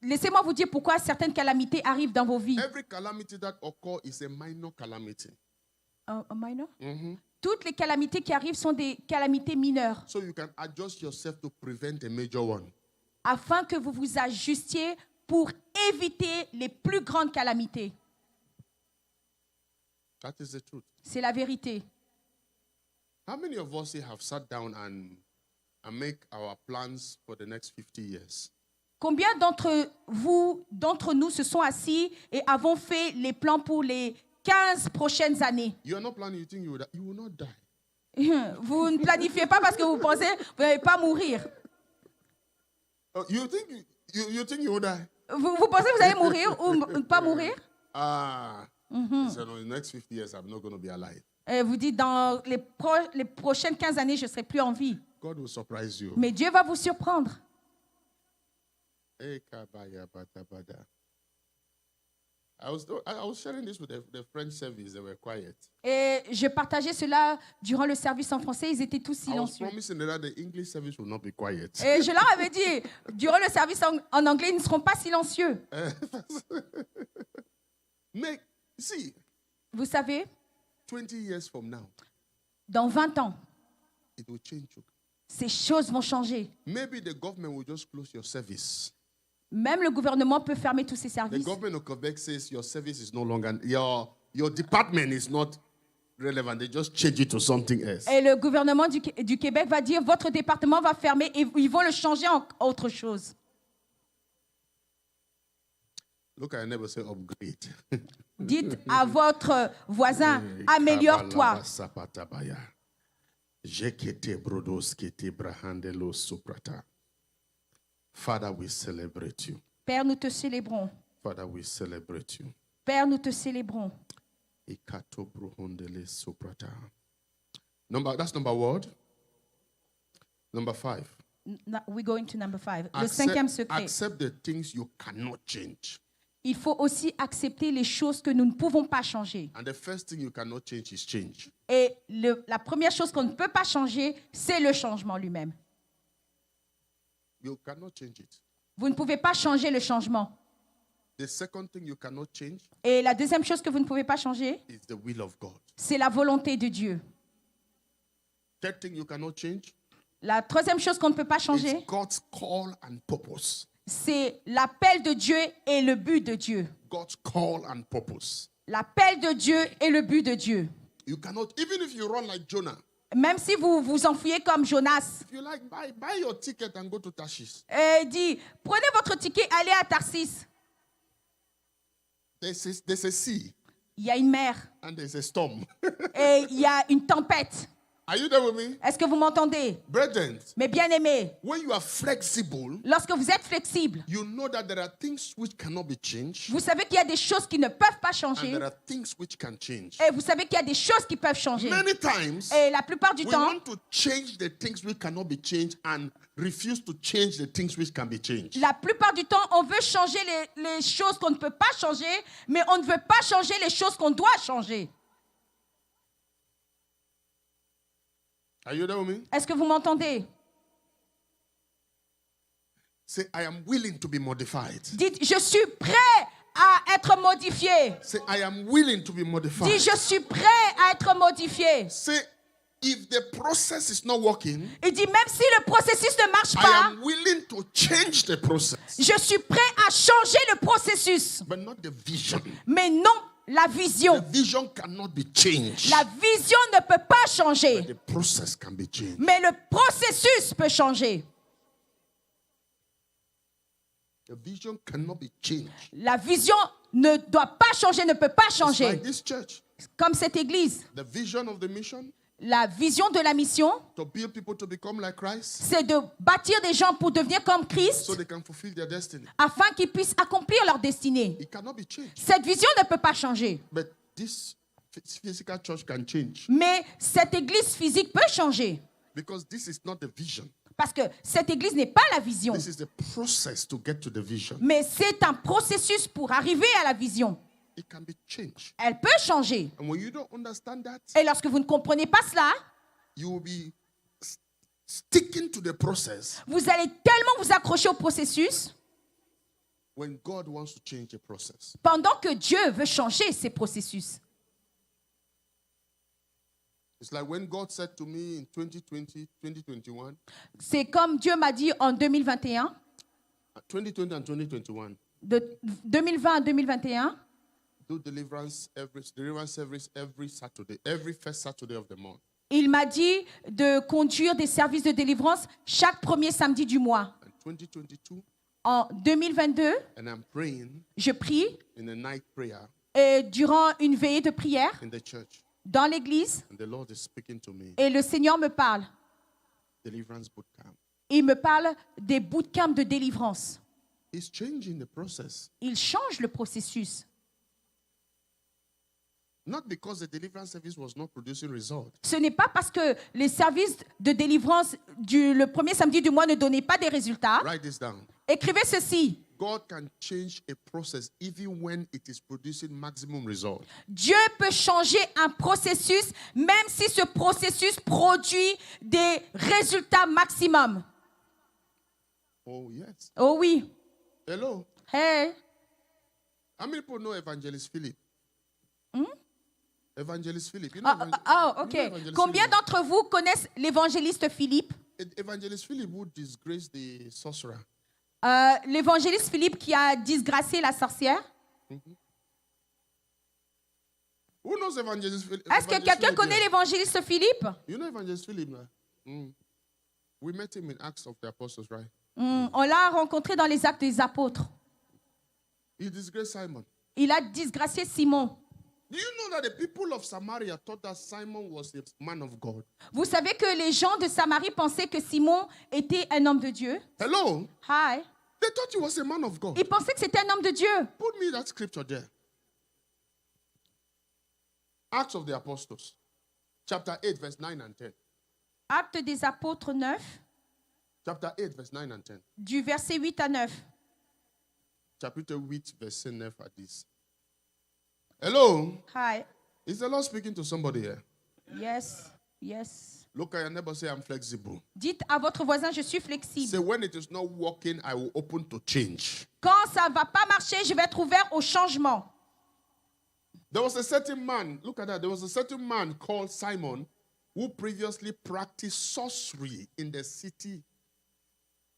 Laissez-moi vous dire pourquoi certaines calamités arrivent dans vos vies. Every calamity that occurs is a minor calamity. Minor? Toutes les calamités qui arrivent sont des calamités mineures, So you can adjust yourself to prevent a major one. afin que vous vous ajustiez pour éviter les plus grandes calamités. That is the truth. C'est la vérité. How many of us here have sat down and make our plans for the next 50 years? Combien d'entre nous se sont assis et avons fait les plans pour les 15 prochaines années? You are not planning, you think you will not die. Vous ne planifiez pas parce que vous pensez que vous n'allez pas mourir. You think you will die? Vous pensez que vous allez mourir ou ne pas mourir? So no, in the next 50 years, I'm not going to be alive. Et vous dites, dans les prochaines 15 années, je ne serai plus en vie. God will surprise you. Mais Dieu va vous surprendre. I was sharing this with the French service. They were quiet. Et je partageais cela durant le service en français. Ils étaient tous I was silencieux. promising that the English service will not be quiet. Et je leur avais dit, durant le service en anglais, ils ne seront pas silencieux. See, Vous savez, 20 years from now, dans 20 ans, it will change you. ces choses vont changer. Maybe the government will just close your service. Même le gouvernement peut fermer tous ses The services. government of Quebec says your service is no longer, your department is not relevant. They just change it to something else. Et le gouvernement du Québec va dire, votre département va fermer et ils vont le changer en autre chose. Look at your neighbor, say upgrade. Dites à votre voisin, améliore-toi. Father, we celebrate you. Père, nous te célébrons. Father, we celebrate you. Père, nous te célébrons. That's number what? Number 5. We go into number 5. Le cinquième secret. Accept the things you cannot change. Il faut aussi accepter les choses que nous ne pouvons pas changer. And the first thing you cannot change is change. Et la première chose qu'on ne peut pas changer, c'est le changement lui-même. You cannot change it. Vous ne pouvez pas changer le changement. The second thing you cannot change Et la deuxième chose que vous ne pouvez pas changer, is the will of God. c'est la volonté de Dieu. Third thing you cannot change La troisième chose qu'on ne peut pas is changer, God's call and purpose. c'est l'appel de Dieu et le but de Dieu. God's call and purpose. L'appel de Dieu et le but de Dieu. You cannot, even if you run like Jonah, Même si vous vous enfuyez comme Jonas, if you like, buy your ticket and go to Tarshish. et dit, prenez votre ticket, allez à Tarsis. There's a sea Il y a une mer and there's a storm. et il y a une tempête. Are you there with me? Est-ce que vous m'entendez? Brethren, Mes bien-aimés, when you are flexible, lorsque vous êtes flexible, you know that there are things which cannot be changed vous savez qu'il y a des choses qui ne peuvent pas and changer there are things which can change. et vous savez qu'il y a des choses qui peuvent changer. Many times, Et la plupart du we temps, want to change the things which cannot be changed and refuse to change the things which can be changed. la plupart du temps, on veut changer les choses qu'on ne peut pas changer, mais on ne veut pas changer les choses qu'on doit changer. Are you there with me? Est-ce que vous m'entendez? Say, I am willing to be modified. Dites, je suis prêt à être modifié. Say, I am willing to be modified. Dites, je suis prêt à être modifié. Say, if the process is not working, Il dit, même si le processus ne marche I pas, am willing to change the process, je suis prêt à changer le processus, but not the vision. mais non la The vision. vision cannot be changed, La vision ne peut pas changer, but the process can be changed. mais le processus peut changer. The vision cannot be changed. La vision ne doit pas changer, ne peut pas It's changer. like this church. Comme cette église, The vision of the mission, la vision de la mission, to build people to become like Christ c'est de bâtir des gens pour devenir comme Christ so they can fulfill their destiny. afin qu'ils puissent accomplir leur destinée. It cannot be changed. Cette vision ne peut pas changer, But this physical church can change mais cette église physique peut changer because this is not the vision. parce que cette église n'est pas la vision, This is the process to get to the vision. mais c'est un processus pour arriver à la vision. It can be changed. Elle peut changer. And when you don't understand that, Et lorsque vous ne comprenez pas cela, you will be sticking to the process vous allez tellement vous accrocher au processus when God wants to change the process. pendant que Dieu veut changer ces processus. It's like when God said to me in 2020, 2021, C'est comme Dieu m'a dit en 2021, 2020 and 2021, de 2020 à 2021, do deliverance service every Saturday, every first Saturday of the month. Il m'a dit de conduire des services de délivrance chaque premier samedi du mois. And 2022, En 2022, and I'm praying je prie in a night prayer durant une veillée de prière in the church. dans l'église And the Lord is speaking to me. et le Seigneur me parle. Deliverance boot camp. Il me parle des bootcamps de délivrance. He's changing the process. Il change le processus. Not because the deliverance service was not producing results. Ce n'est pas parce que les services de délivrance le premier samedi du mois ne donnaient pas des résultats. Write this down. Écrivez ceci. God can change a process even when it is producing maximum result. Dieu peut changer un processus même si ce processus produit des résultats maximum. Oh, yes. Oh oui. Hello. Hey. How many people know Evangelist Philip? Evangelist Philip. You know Ok. Evangelist Combien Philip? d'entre vous connaissent l'évangéliste Philippe? Evangelist Philip who disgraced the sorcerer. L'évangéliste Philippe qui a disgracié la sorcière. Who knows Evangelist Philip? Est-ce que quelqu'un connaît l'évangéliste Philippe? You know Evangelist Philip, no? We met him in Acts of the Apostles, right? On l'a rencontré dans les Actes des Apôtres. He disgraced Simon. Il a disgracié Simon. Do you know that the people of Samaria thought that Simon was a man of God? Vous savez que les gens de Samarie pensaient que Simon était un homme de Dieu. Hello? Hi. They thought he was a man of God. Ils pensaient que c'était un homme de Dieu. Put me that scripture there. Acts of the Apostles, chapter 8, verse 9 and 10. Actes des Apôtres 9, Chapter 8, verse 9 and 10. du verset 8 à 9. Chapitre 8, verset 9 à 10. Hello? Hi. Is the Lord speaking to somebody here? Yes. Yes. Look at your neighbor, say, I'm flexible. Dites à votre voisin, je suis Say, flexible. when it is not working, I will open to change. Quand ça ne va pas marcher, je vais être ouvert au changement. There was a certain man, look at that, there was a certain man called Simon who previously practiced sorcery in the city.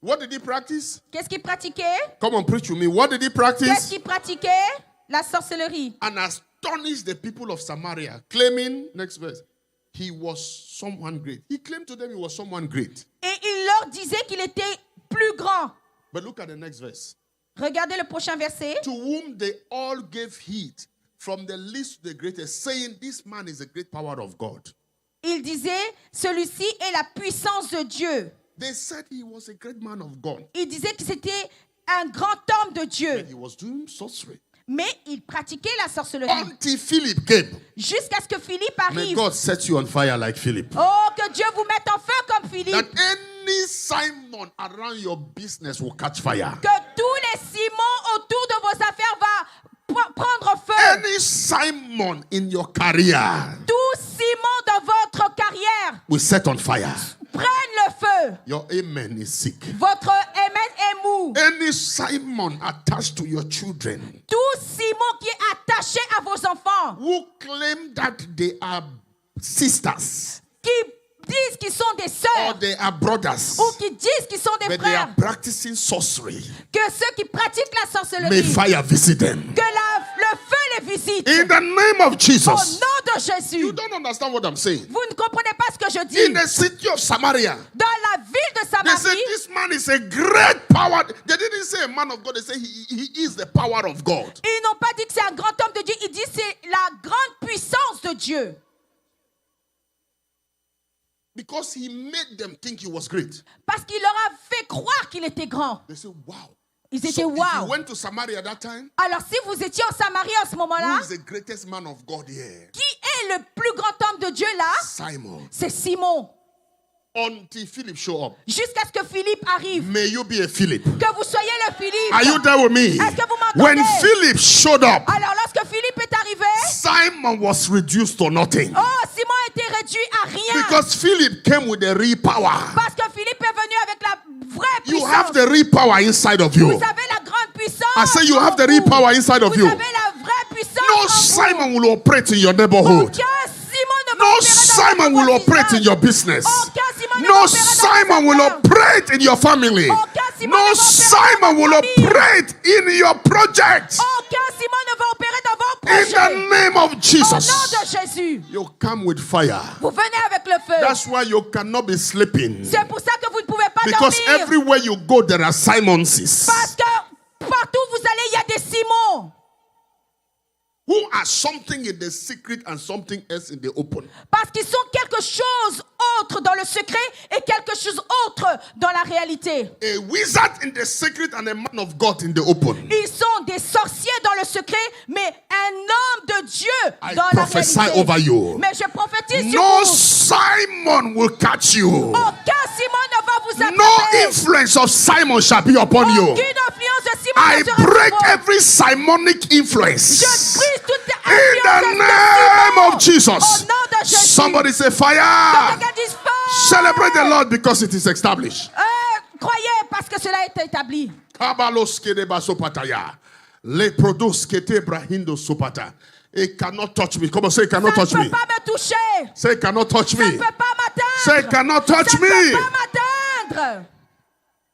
What did he practice? Qu'est-ce qu'il pratiquait? Come on, preach with me. What did he Qu'est-ce practice? qu'il pratiquait? La sorcellerie. And astonished the people of Samaria, claiming, next verse, he was someone great. He claimed to them he was someone great. Et il leur disait qu'il était plus grand. But look at the next verse. Regardez le prochain verset. To whom they all gave heed, from the least to the greatest, saying, this man is a great power of God. Il disait, celui-ci est la puissance de Dieu. They said he was a great man of God. Il disait que c'était un grand homme de Dieu. But he was doing sorcery. Mais il pratiquait la sorcellerie. Until Philip came. Jusqu'à ce que Philippe May arrive. God set you on fire like Philip. Oh, que Dieu vous mette en feu comme Philippe. That any Simon around your business will catch fire. Que tous les Simons autour de vos affaires vont prendre feu. Any Simon in your career Tous Simons dans votre carrière will set on fire. prennent le feu. Your amen is sick. Votre amen est mou. Any Simon attached to your children Tout Simon qui est attaché à vos enfants, who claim that they are sisters qui disent qu'ils sont des or sœurs they are brothers, ou qui disent qu'ils sont des but they frères, are practicing sorcery, que ceux qui pratiquent la may sorcellerie, fire visit them. que le feu les visite. In the name of Au Jesus. nom de Jésus. You don't understand what I'm saying. Vous ne comprenez pas ce que je In dis. the city of Samaria, Dans la ville de they said Samarie, this man is a great power. They didn't say a man of God. They say he is the power of God. ils n'ont pas dit que c'est un grand homme de Dieu. Ils disent que c'est la grande puissance de Dieu. Because he made them think he was great. Parce qu'il leur a fait croire qu'il était grand. They say, wow. Ils étaient So if you wow. went to Samaria that time, Alors si vous étiez en Samarie à ce who moment-là, is the greatest man of God here? qui est le plus grand homme de Dieu là? Simon. C'est Simon. Until Philip show up. Jusqu'à ce que Philippe arrive. May you be a Philip. Que vous soyez le Philippe. Are you there with me? Est-ce que vous m'entendez? When Philip showed up, Alors lorsque Philippe est arrivé, Simon was reduced to nothing. oh, Simon a été réduit à rien. Because Philip came with the real power. Parce que Philippe est venu avec la vraie You puissance. have the real power inside of you. Vous avez la grande puissance. I say you have the en real vous. power inside of Vous you. avez la vraie puissance. No en vous. Simon will operate in your neighborhood. Aucun Simon ne va No opérer dans Simon votre will operate in voisinage. your business. Aucun Simon ne va No opérer dans Simon vos will affaires. operate in your family. Aucun Simon No ne va opérer Simon dans will votre famille. operate in your project. Aucun Simon ne va opérer dans vos approchez. the name of Au nom Jesus. de Jésus. You come with fire. Vous venez avec le feu. That's why you cannot be sleeping. C'est pour ça que vous ne pouvez pas Because dormir. everywhere you go, there are Simonses Parce que partout où vous allez, il y a des Simons. who are something in the secret and something else in the open. Parce qu'ils sont quelque chose autre dans le secret et quelque chose autre dans la réalité. A wizard in the secret and a man of God in the open. Ils sont des sorciers dans le secret, mais un homme de Dieu I dans la prophesy réalité. over you. Mais je prophétise sur No vous. Simon will catch you. Aucun Simon ne va vous attraper. No influence of Simon shall be upon you. Aucune influence de Simon I ne sera sur break vous. every Simonic Je influence brise toute in the influence de name Simon. of Jesus. Au nom de Jésus. Somebody say fire. Quelqu'un dise fort. Celebrate the Lord because it is established. Croyez parce que cela est établi. Kabalos kedeba sopataya. Le produce kete brahindo sopata. It cannot touch me. Come on, say it cannot Ça ne touch me. peut pas me toucher. Say it cannot touch Ça ne me. peut pas m'atteindre. Say it cannot touch Ça ne peut me. pas m'atteindre.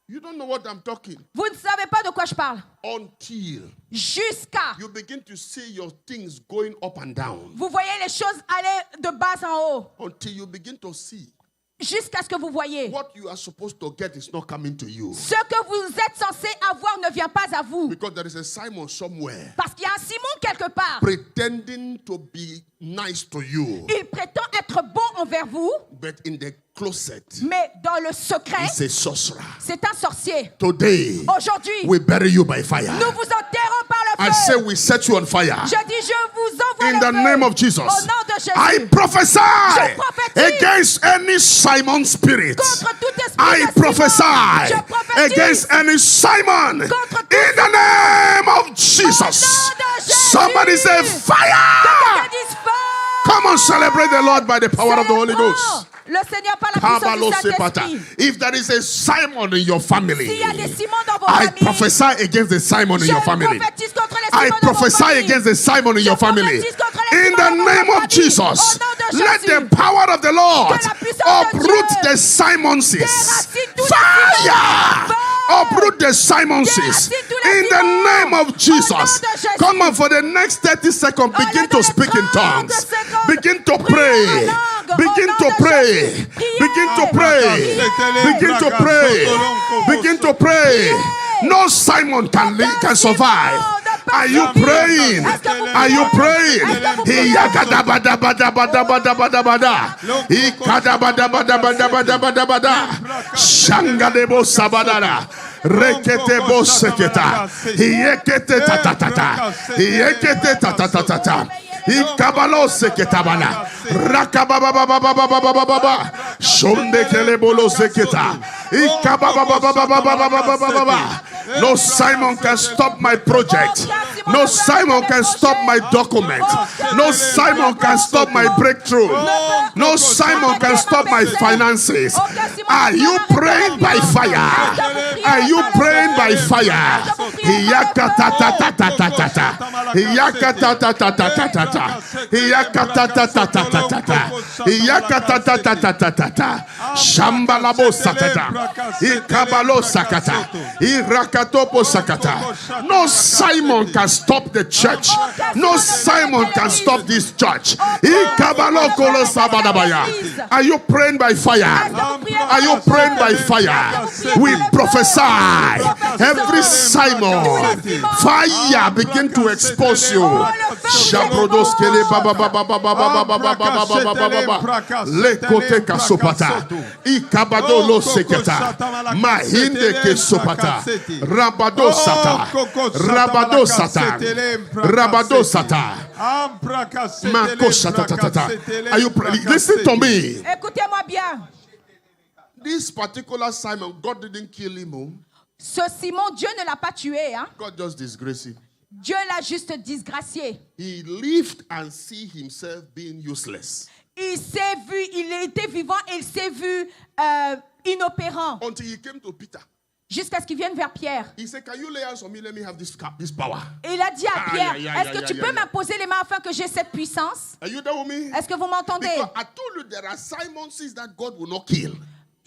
You don't know what I'm talking. Vous ne savez pas de quoi je parle. Until Jusqu'à you begin to see your things going up and down. vous voyez les choses aller de bas en haut. Until you begin to see Jusqu'à ce que vous voyez. what you are supposed to get is not coming to you. Ce que vous êtes censé avoir ne vient pas à vous. Because there is a Simon somewhere Parce qu'il y a un Simon quelque part. pretending to be nice to you. Il prétend être bon envers vous, But in the closet, mais dans le secret, he's a sorcerer. c'est un sorcier. Today, Aujourd'hui, we bury you by fire. nous vous enterrons par le I feu. say we set you on fire. Je dis, je vous envoie In le the feu. name of Jesus, Au nom de Jésus. I prophesy Je prophétise against any Simon spirit. contre tout esprit I de prophesy Simon. Je prophétise against any Simon contre tout in the name of Jesus. Au nom de Jésus. Somebody say fire. Quelqu'un dise fort. Come on, celebrate the Lord by the power of the Holy Célébrons Ghost. le Seigneur par la puissance Kabalo du sepata. Saint-Esprit. If there is a Simon in your family, S'il y a des Simons dans vos I familles, prophesy against the Simon in je your family. prophétise contre les I Simons dans vos prophesy familles. against the Simon in your family. prophétise contre les In Simons the dans vos name of familles. Jesus, Au nom de let Jésus. the power of the Lord Que la puissance de uproot Dieu the Simonses. déracine tous les Fire! Simons. Uproot the Simonses. Déracine tous les In the Simons. name of Au nom Jesus. de Jésus. Come on, for the next 30 seconds, begin to speak in tongues. Begin to pray. Begin to pray. Begin to pray. Begin to pray. Begin to pray. No Simon can survive. Are you praying? Are you praying? Hiyagadabadabadabadabadabada. Ikadabadabadabadabadabada. Shangadebo sabadara. Reketebo seketa. Hiyekete tatatata. Hiyekete tatatata. Ikabalo seketabana. Rakabababababababababa. Shonde kelebolo seketa. Ikabababababababababa. No Simon can stop my project. No Simon can stop my document. No Simon can stop my breakthrough. No Simon can stop my finances. Are you praying by fire? Are you praying by fire? Iyakatatatata. Iyakatatatata. Iyakatatatata. Iyakatatatata. Shambalabo satata. Ikabalo sakata. Irakatopo sakata. No Simon can stop the church. No Simon can stop this church. Ikabalo kolo sabadabaya. Are you praying by fire? Are you praying by fire? We prophesy every Simon, fire begin to expose you. Shabrodos kele baba baba baba baba baba baba baba le kote kasopata ikabado lo seketa mahinde ke sopata rabado sata rabado sata rabado sata mako sata tata. Are you praying? Listen to me. Écoutez-moi bien. This particular Simon, God didn't kill him. Oh. Ce Simon, Dieu ne l'a pas tué. Hein? God just disgraced him. Dieu l'a juste disgracié. He lived and see himself being useless. Il s'est vu, il était vivant et il s'est vu inopérant. Until he came to Peter. Jusqu'à ce qu'il vienne vers Pierre. He said, can you lay hands on me? Let me have this power. Et il a dit à Pierre, Aïe, aïe, aïe, est-ce que aïe, tu aïe, peux aïe. m'imposer les mains afin que j'ai cette puissance? Are you there with me? Est-ce que vous m'entendez? Because I told you there are Simonses that God will not kill.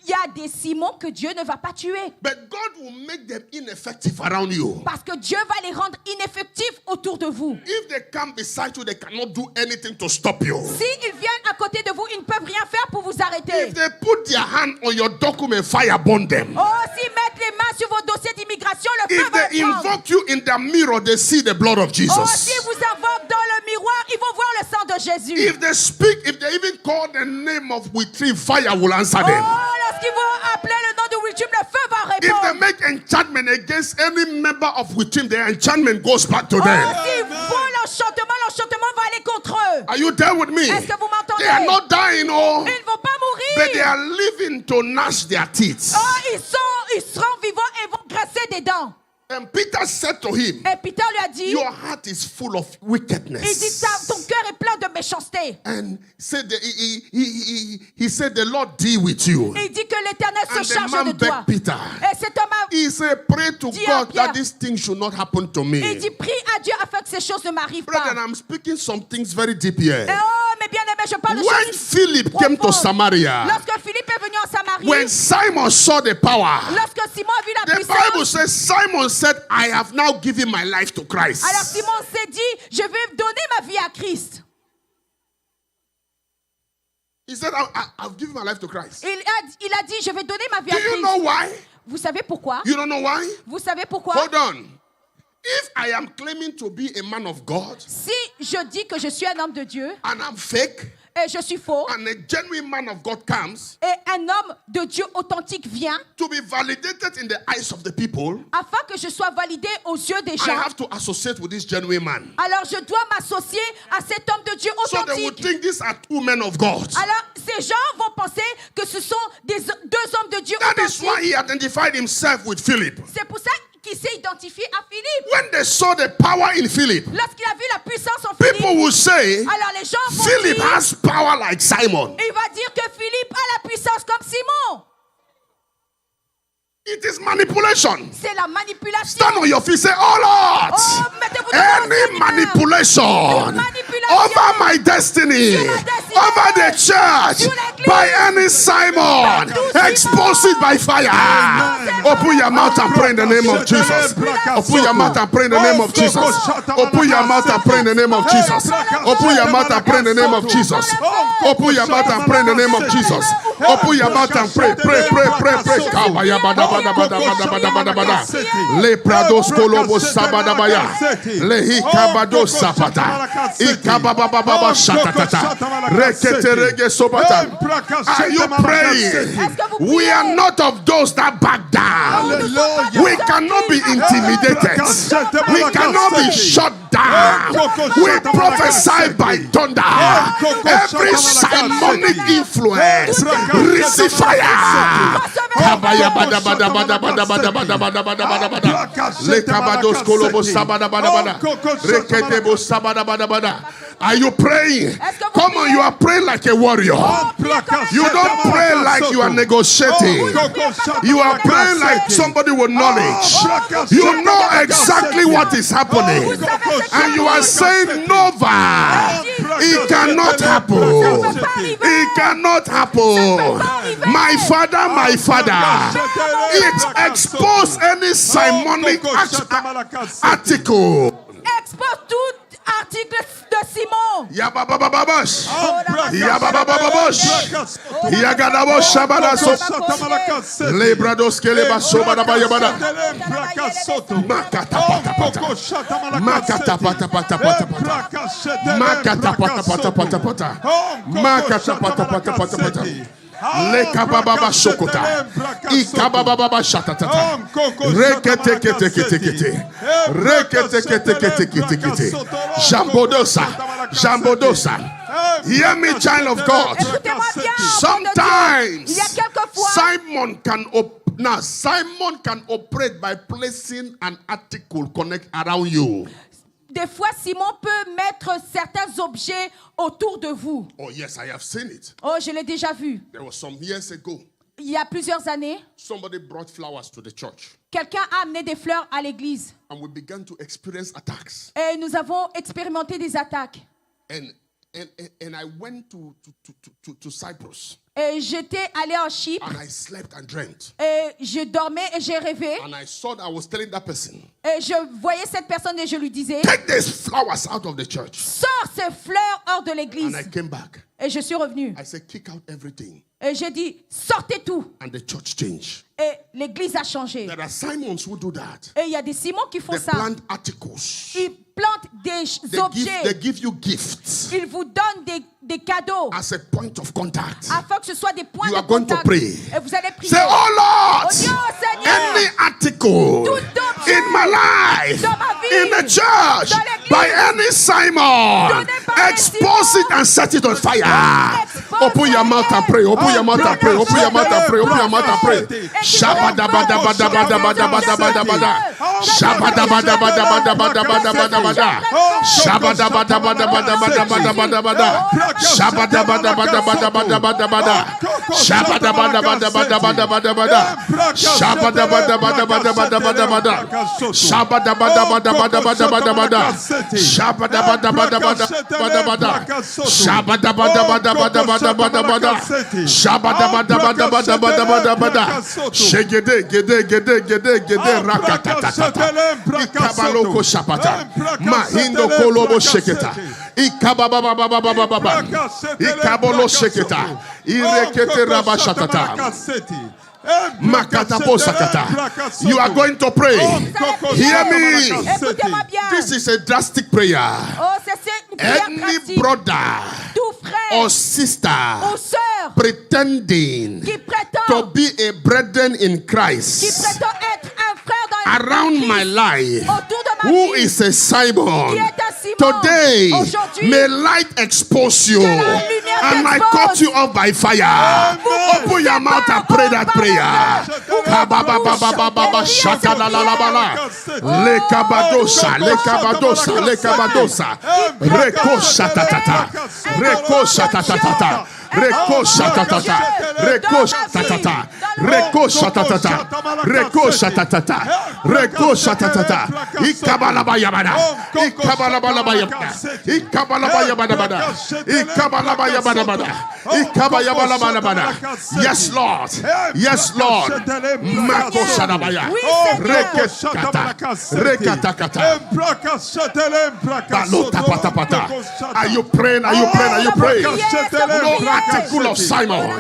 Il y a des Simons que Dieu ne va pas tuer. But God will make them ineffective around you. Parce que Dieu va les rendre ineffectifs autour de vous. If they come beside you, they cannot do anything to stop you. S'ils viennent à côté de vous, ils ne peuvent rien faire pour vous arrêter. If they put their hand on your document, fire burn them. Oh, s'ils mettent les mains sur vos dossiers d'immigration, le feu If va they les prendre. invoke you in the mirror, they see the blood of Oh, Jesus. s'ils vous invoquent dans le miroir, ils vont voir le sang de Jésus. If they speak, if they even call the name of Witrim, fire will answer Oh, them. lorsqu'ils vont appeler le nom de Witrim, le feu va If they répondre. make enchantment against any member of Witrim, the enchantment goes back to Oh, them. s'ils font l'enchantement va aller contre eux. Are you there with me? Est-ce que vous m'entendez? They are not dying, oh, Ils ne vont pas but they mourir. are living to gnash their teeth. Oh, ils seront vivants et vont graisser des dents. And Peter said to him, Et Peter lui a dit, your heart is full of il dit, wickedness. ton cœur est plein de méchanceté. And said that he said the Lord deal with you. Il dit que l'Éternel And se the charge man de toi. begged Peter. Et cet homme a He said, pray to Dis à God Pierre. that this thing should not happen to il me. dit, prie à Dieu afin que ces choses ne m'arrivent pas. Brethren, I'm speaking some things very deep here. Et oh, mes bien-aimés, je parle de When choses Philip came to profondes. Samaria, Lorsque Philippe est venu en Samarie, when Simon saw the power, lorsque Simon a vu la the Bible puissance, says Simon said, I have now given my life to Christ. alors Simon s'est dit, je vais donner ma vie à Christ. He said, I've given my life to Christ. Il a dit, je vais donner ma vie Do à you Christ. know why? Vous savez pourquoi? You don't know why? Vous savez pourquoi? Hold on. If I am claiming to be a man of God Si je dis que je suis un homme de Dieu and I'm fake, et je suis faux, and a genuine man of God comes et un homme de Dieu authentique vient, to be validated in the eyes of the people, afin que je sois validé aux yeux des I gens, have to associate with this genuine man. alors je dois m'associer à cet homme de Dieu So they would authentique. think these are two men of God. Alors ces gens vont penser que ce sont deux hommes de Dieu That is why authentiques. he identified himself with Philip. C'est pour ça qu'il s'est identifié à Philippe. When they saw the power in Philip, Lorsqu'il a vu la puissance en people Philippe, will say, alors les gens vont Philip dire, has power like Simon. il va dire que Philippe a la puissance comme Simon. It is manipulation. C'est la manipulation. Stand on your feet, say, oh Lord, Oh, mettez-vous devant le any Seigneur. manipulation Manipulation over my destiny, sur ma destinée, over the church, sur l'église, by any Simon, tout expose it by fire. Open your mouth and pray in the name of Jesus. Open your mouth and pray in the name of Jesus. Open your mouth and pray in the name of Jesus. Open your mouth and pray in the name of Jesus. Open your mouth and pray in the name of Jesus. Open your mouth and pray, pray, pray, pray, pray. Kabaya bada bada bada bada bada bada bada. Le prados kolobos sabada baya. Le hikabado sapata. Ikabababa shatatata. Rekete rege sobata. Are you praying? We are not of those that back down. We cannot be intimidated. We cannot be shut down. We prophesy by thunder. Every Simonic influence, receive fire. Kabaya bada bada bada bada bada bada bada bada bada bada. Le kabados kolobos sabada bada bada. Rekete bo sabada bada bada. Are you praying? Come on, you are praying like a warrior. You don't pray like you are negotiating. You are praying like somebody with knowledge. You know exactly what is happening. And you are saying, Nova, it cannot happen. It cannot happen. My father, it expose any Simonic article. Expose tout article de Simon. Yababababash. Yababababash. Yagadabosh shabadaso. Lebrados keleba sobadabayabada. Makata pata pata. Makata pata pata pata pata. Makata pata pata pata pata. Makata pata pata pata pata. Le kabababa shokota. Ikabababa shatatata. Rekete kete kete kete. Rekete kete kete kete kete. Jambodosa. Jambodosa. Hear me, child of God. Sometimes Simon can operate by placing an article connect around you. Des fois, Simon peut mettre certains objets autour de vous. Oh yes, I have seen it. Oh, je l'ai déjà vu. There was some years ago. Il y a plusieurs années, Somebody brought flowers to the church. quelqu'un a amené des fleurs à l'église. And we began to experience attacks. Et nous avons expérimenté des attaques. And And I went to Cyprus. Et j'étais allé en Chypre. And I slept and dreamt. Et je dormais et j'ai rêvé. And I saw that I was telling that person, Et je voyais cette personne et je lui disais, take these flowers out of the church. sors ces fleurs hors de l'église. And I came back. Et je suis revenu. I said, kick out everything. Et j'ai dit, sortez tout. And the church changed. Et l'église a changé. There are Simons who do that. Et il y a des Simons qui font They ça. plant articles. Ils plantent des objets. They give you gifts Ils vous donnent des cadeaux. as a point of contact. Afin que ce soit des points You de are going to contact. pray. Et vous allez prier. Say, oh Lord, Oh Dieu, Seigneur, any article tout objet in my life, dans ma vie, in the church, dans l'église, by any Simon, donné par les expose Simons, it and set it on fire. expose Open your mouth and pray. Open your mouth and pray. Open your mouth and pray. Open your mouth and pray. Shabadabadabadabadabadabada. Shabadabadabadabadabadabada. Shabadabadabadabadabadabada. Shabadabadabadabadabadabada. Shabadabadabadabadabadabada. Shabadabadabadabadabadabada. Shabadabadabadabadabadabada. Shabadabadabadabadabada. Shabadabadabadabadabada. Shabadabadabadabadabada. Shegede gede gede gede gede rakatatata. Ikabaloko shapata. Mahindo kolobo sheketa. Ikabababababababa. Ikabolo sheketa. Irekete rabashatata. Makatapo sakata. You are going to pray. Hear me. Écoutez-moi bien. This is a drastic prayer. Oh, c'est une prière Any pratique. brother Tout frère or sister ou sœur pretending qui prétend to be a brethren in qui Christ prétend être un frère dans around Christ, my life, autour de ma who vie, is a Simon, qui est un Simon, today aujourd'hui, may light expose you la lumière and I t'expose. cut you off by fire. Open your mouth and pray that prayer. Kababababababa shakalalalabala. Lekabadosa, lekabadosa, lekabadosa. Reko shatatata. Reko shatatata. Reko shatatata. Reko shatatata. Reko shatatata. Reko shatatata. Reko shatatata. Ikabalabayabada. Ikabalabayabada. Ikabalabayabada. Ikabalabayabada. Ikabayabada. Yes, Lord. Yes, Lord. Mako Shadabaya. Rekekata. Rekatakata. Balota patapata. Are you praying? Are you praying? Are you praying? No article of Simon.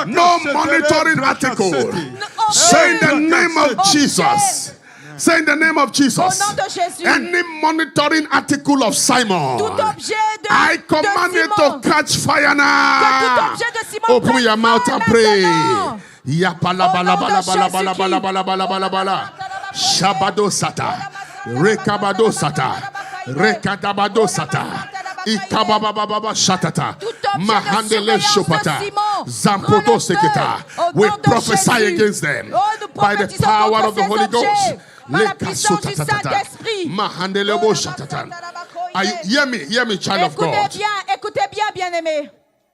No monitoring article. Say in the name of Jesus. Say in the name of Au Jesus. nom de Jésus, Any monitoring article of Simon, tout objet de, I command de it Simon, to catch fire que tout now. objet de Simon Open prenne your mouth feu and pray. maintenant. Yapalabalabalabalabalabalabala. Shabado sata. Rekabado sata. Rekadabado sata. Ikababababa shatata. Mahandele shopata. Zampoto seketa. We prophesy against them by the power of the Holy Ghost. Lekasutatata. Mahandelebo shatata. Are you, hear me, child of God. Écoutez bien, bien-aimés.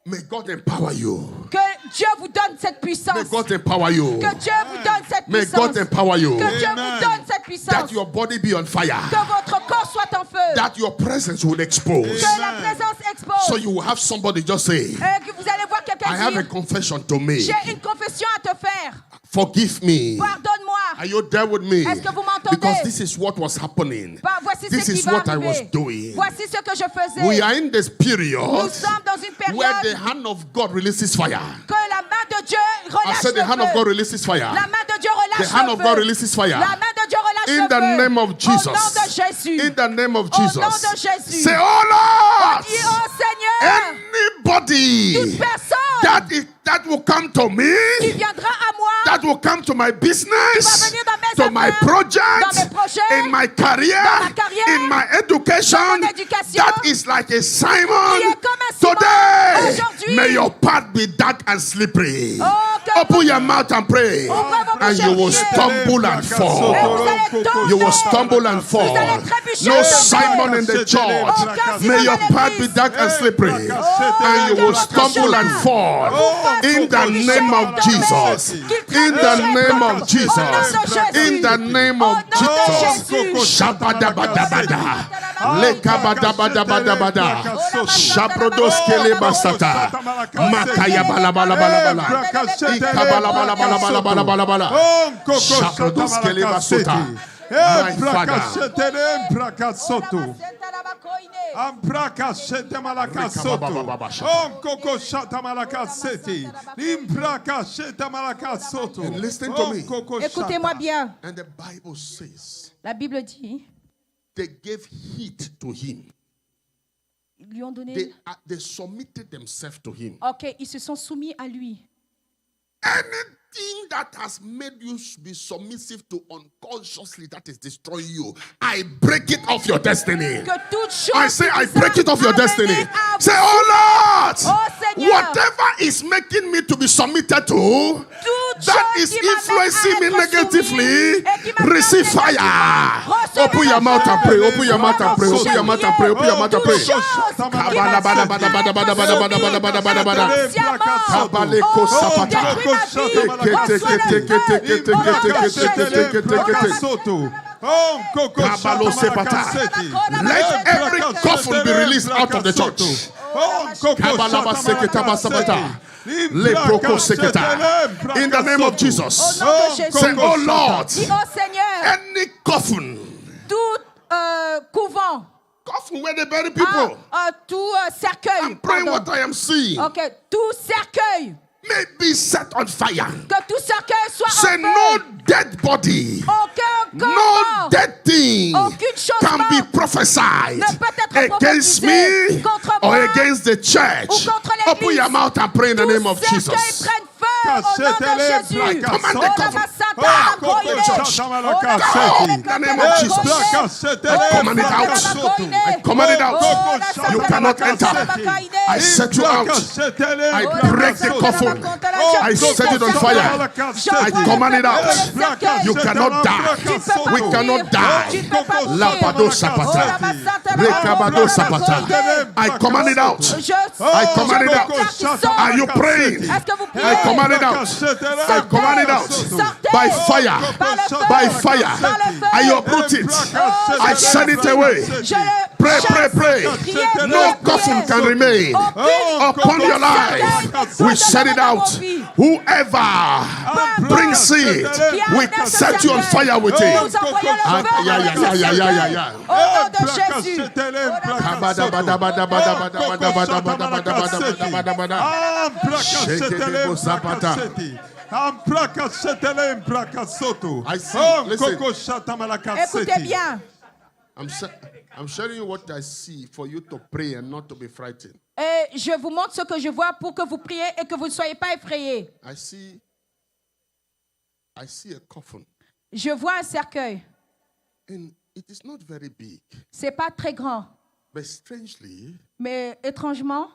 May God empower you. Que Dieu vous donne cette puissance. May God empower you. Que Dieu vous donne cette May puissance. God empower you. Que Dieu vous donne cette puissance. That your body be on fire. Que votre corps soit en feu. That your presence will expose. Que la présence expose. So you will have somebody just say, Que vous allez voir quelqu'un I have a dire, confession to make. j'ai une confession à te faire. Forgive me. Pardonne-moi. Are you there with me? Est-ce que vous m'entendez? Because this is what was happening. Voici This ce qui is va what I arriver. was doing. Voici ce que je faisais. We are in this Nous period sommes dans une where the période hand of God releases fire. que la main de Dieu I relâche said the le hand of God feu. releases fire. La main de Dieu The relâche hand le of feu. God releases fire. La main de Dieu relâche In le the feu. name of Au nom de Jesus. Jésus. In the name of Au nom de Jesus. Jésus. Say, oh Lord, Dis, oh Seigneur, anybody toute personne that will come to me, qui viendra à moi, that will come to my qui va business, venir dans mes to my affaires, dans project, mes projets, in my career, dans ma carrière, in my education, dans mon éducation, that is like a Simon. qui est comme un Simon Today, aujourd'hui. may your path be dark and slippery. oh, Open your mouth and pray. And you will stumble and fall. You will stumble and fall. No Simon in the church. May your path be dark and slippery. And you will stumble and fall. In the name of Jesus. In the name of Jesus. In the name of Jesus. Shabadabadabada. Lekabadabadabada. Shaprodoskele basata. Makaya balabalabala. Ikabalabalabala. Shaprodoskele basota. My Father. And listen to me. Écoutez-moi bien. And the Bible says La Bible dit, they gave heed to him. ils lui ont donné. They submitted themselves to him. Ok, ils se sont soumis à lui. Anything that has made you be submissive to unconsciously, that is destroying you, I break it off your destiny. Que toute chose I say, I qui break it off your vous a destiny. amené à Say, vous- oh Lord, Oh Seigneur, whatever is making me to be submitted to, toute that chose is qui m'amène influencing à me être negatively, soumis et qui m'amène receive négativement, fire. recevez Open your le mouth and feu. pray. Open your mouth and pray. Open your mouth and pray. Open your mouth and pray. Toute chose qui m'amène à être Kabaleko sapata. Kabalo sepata. Let every coffin be released out of the church. Kabalaba seketa basabata. Leproko seketa. In the name of Jesus. Au nom de Jésus. Say, oh Lord, Dis, oh Seigneur, any coffin, tout couvent, coffin where they bury people. tout cercueil, I'm praying pardon. what I am seeing. Ok, tout cercueil, May be set on fire. que tout cercueil soit Say en no feu. dead body, Aucun corps no mort, dead thing aucune chose can be morte prophesied ne peut être against prophétisée me contre or moi against the church. ou contre l'église. Open your mouth and pray in the name of Tous cercueils Jesus. prennent feu au nom de Jésus. I command the coffin. In the name of Jesus. I command it out. I command it out. You cannot enter. I set you out. I break the coffin. I set it on fire. I command it out. You cannot die. We cannot die. Labado sapata. Rekabado sapata. I command it out. I command it out. Are you praying? I command it out. I command it out. By fire. By fire. I uproot it. I send it away. Pray, pray, pray. No coffin can remain upon your life. We send it out. Whoever brings it, we set you on fire with it. Au nom de Jésus. Écoutez bien. I'm sharing you what I see for you to pray and not to be frightened. Et je vous montre ce que je vois pour que vous priez et que vous ne soyez pas effrayés. I see a coffin. Je vois un cercueil. And it is not very big. C'est pas très grand. But strangely, Mais étrangement,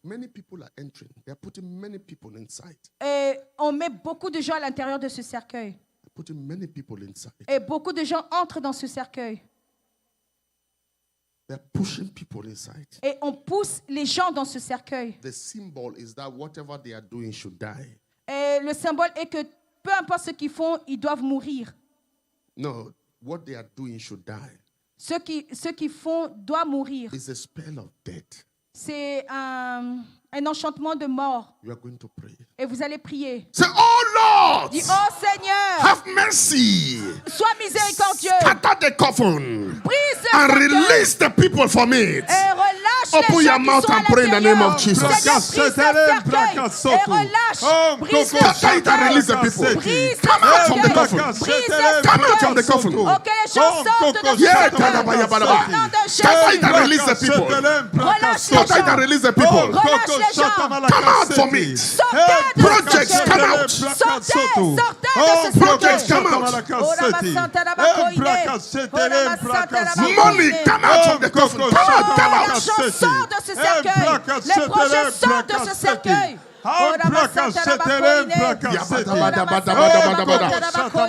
many people are entering. They are putting many people inside. et on met beaucoup de gens à l'intérieur de ce cercueil. Putting many people inside. Et beaucoup de gens entrent dans ce cercueil. They're pushing people inside. Et on pousse les gens dans ce cercueil. The symbol is that whatever they are doing should die. Et le symbole est que peu importe ce qu'ils font, ils doivent mourir. No, what they are doing should die. Ce qu'ils font doit mourir. It's a spell of death. C'est un enchantement de mort. You are going to pray. Et vous allez prier. Say, oh Lord, Dis, oh Seigneur, have mercy. sois miséricordieux. Scatter the coffin Brise and le cercueil release the people from it. et relâche Open les your gens qui mouth sont à and pray in the name of l'intérieur. Jesus. Seigneur, brise le cercueil et relâche. Brise le Scatter it and release the people. Brise Come le out from the cercueil. coffin. Brise le Come out from the cercueil. coffin. Ok, les gens sortent de ce Yeah, cercueil. Kadabaya Badaba. Au nom de Scatter it and Jésus. release the people. Relâche les Scatter it and gens. release the people. Relâche les gens. Come out from it. Sortez de ce Projects, cercueil. come out. Sortez de ce Projects, cercueil. come out. Money, Money, come out from the coffin. Come out, come out. L'argent sort de ce cercueil. Les projets sortent de ce cercueil.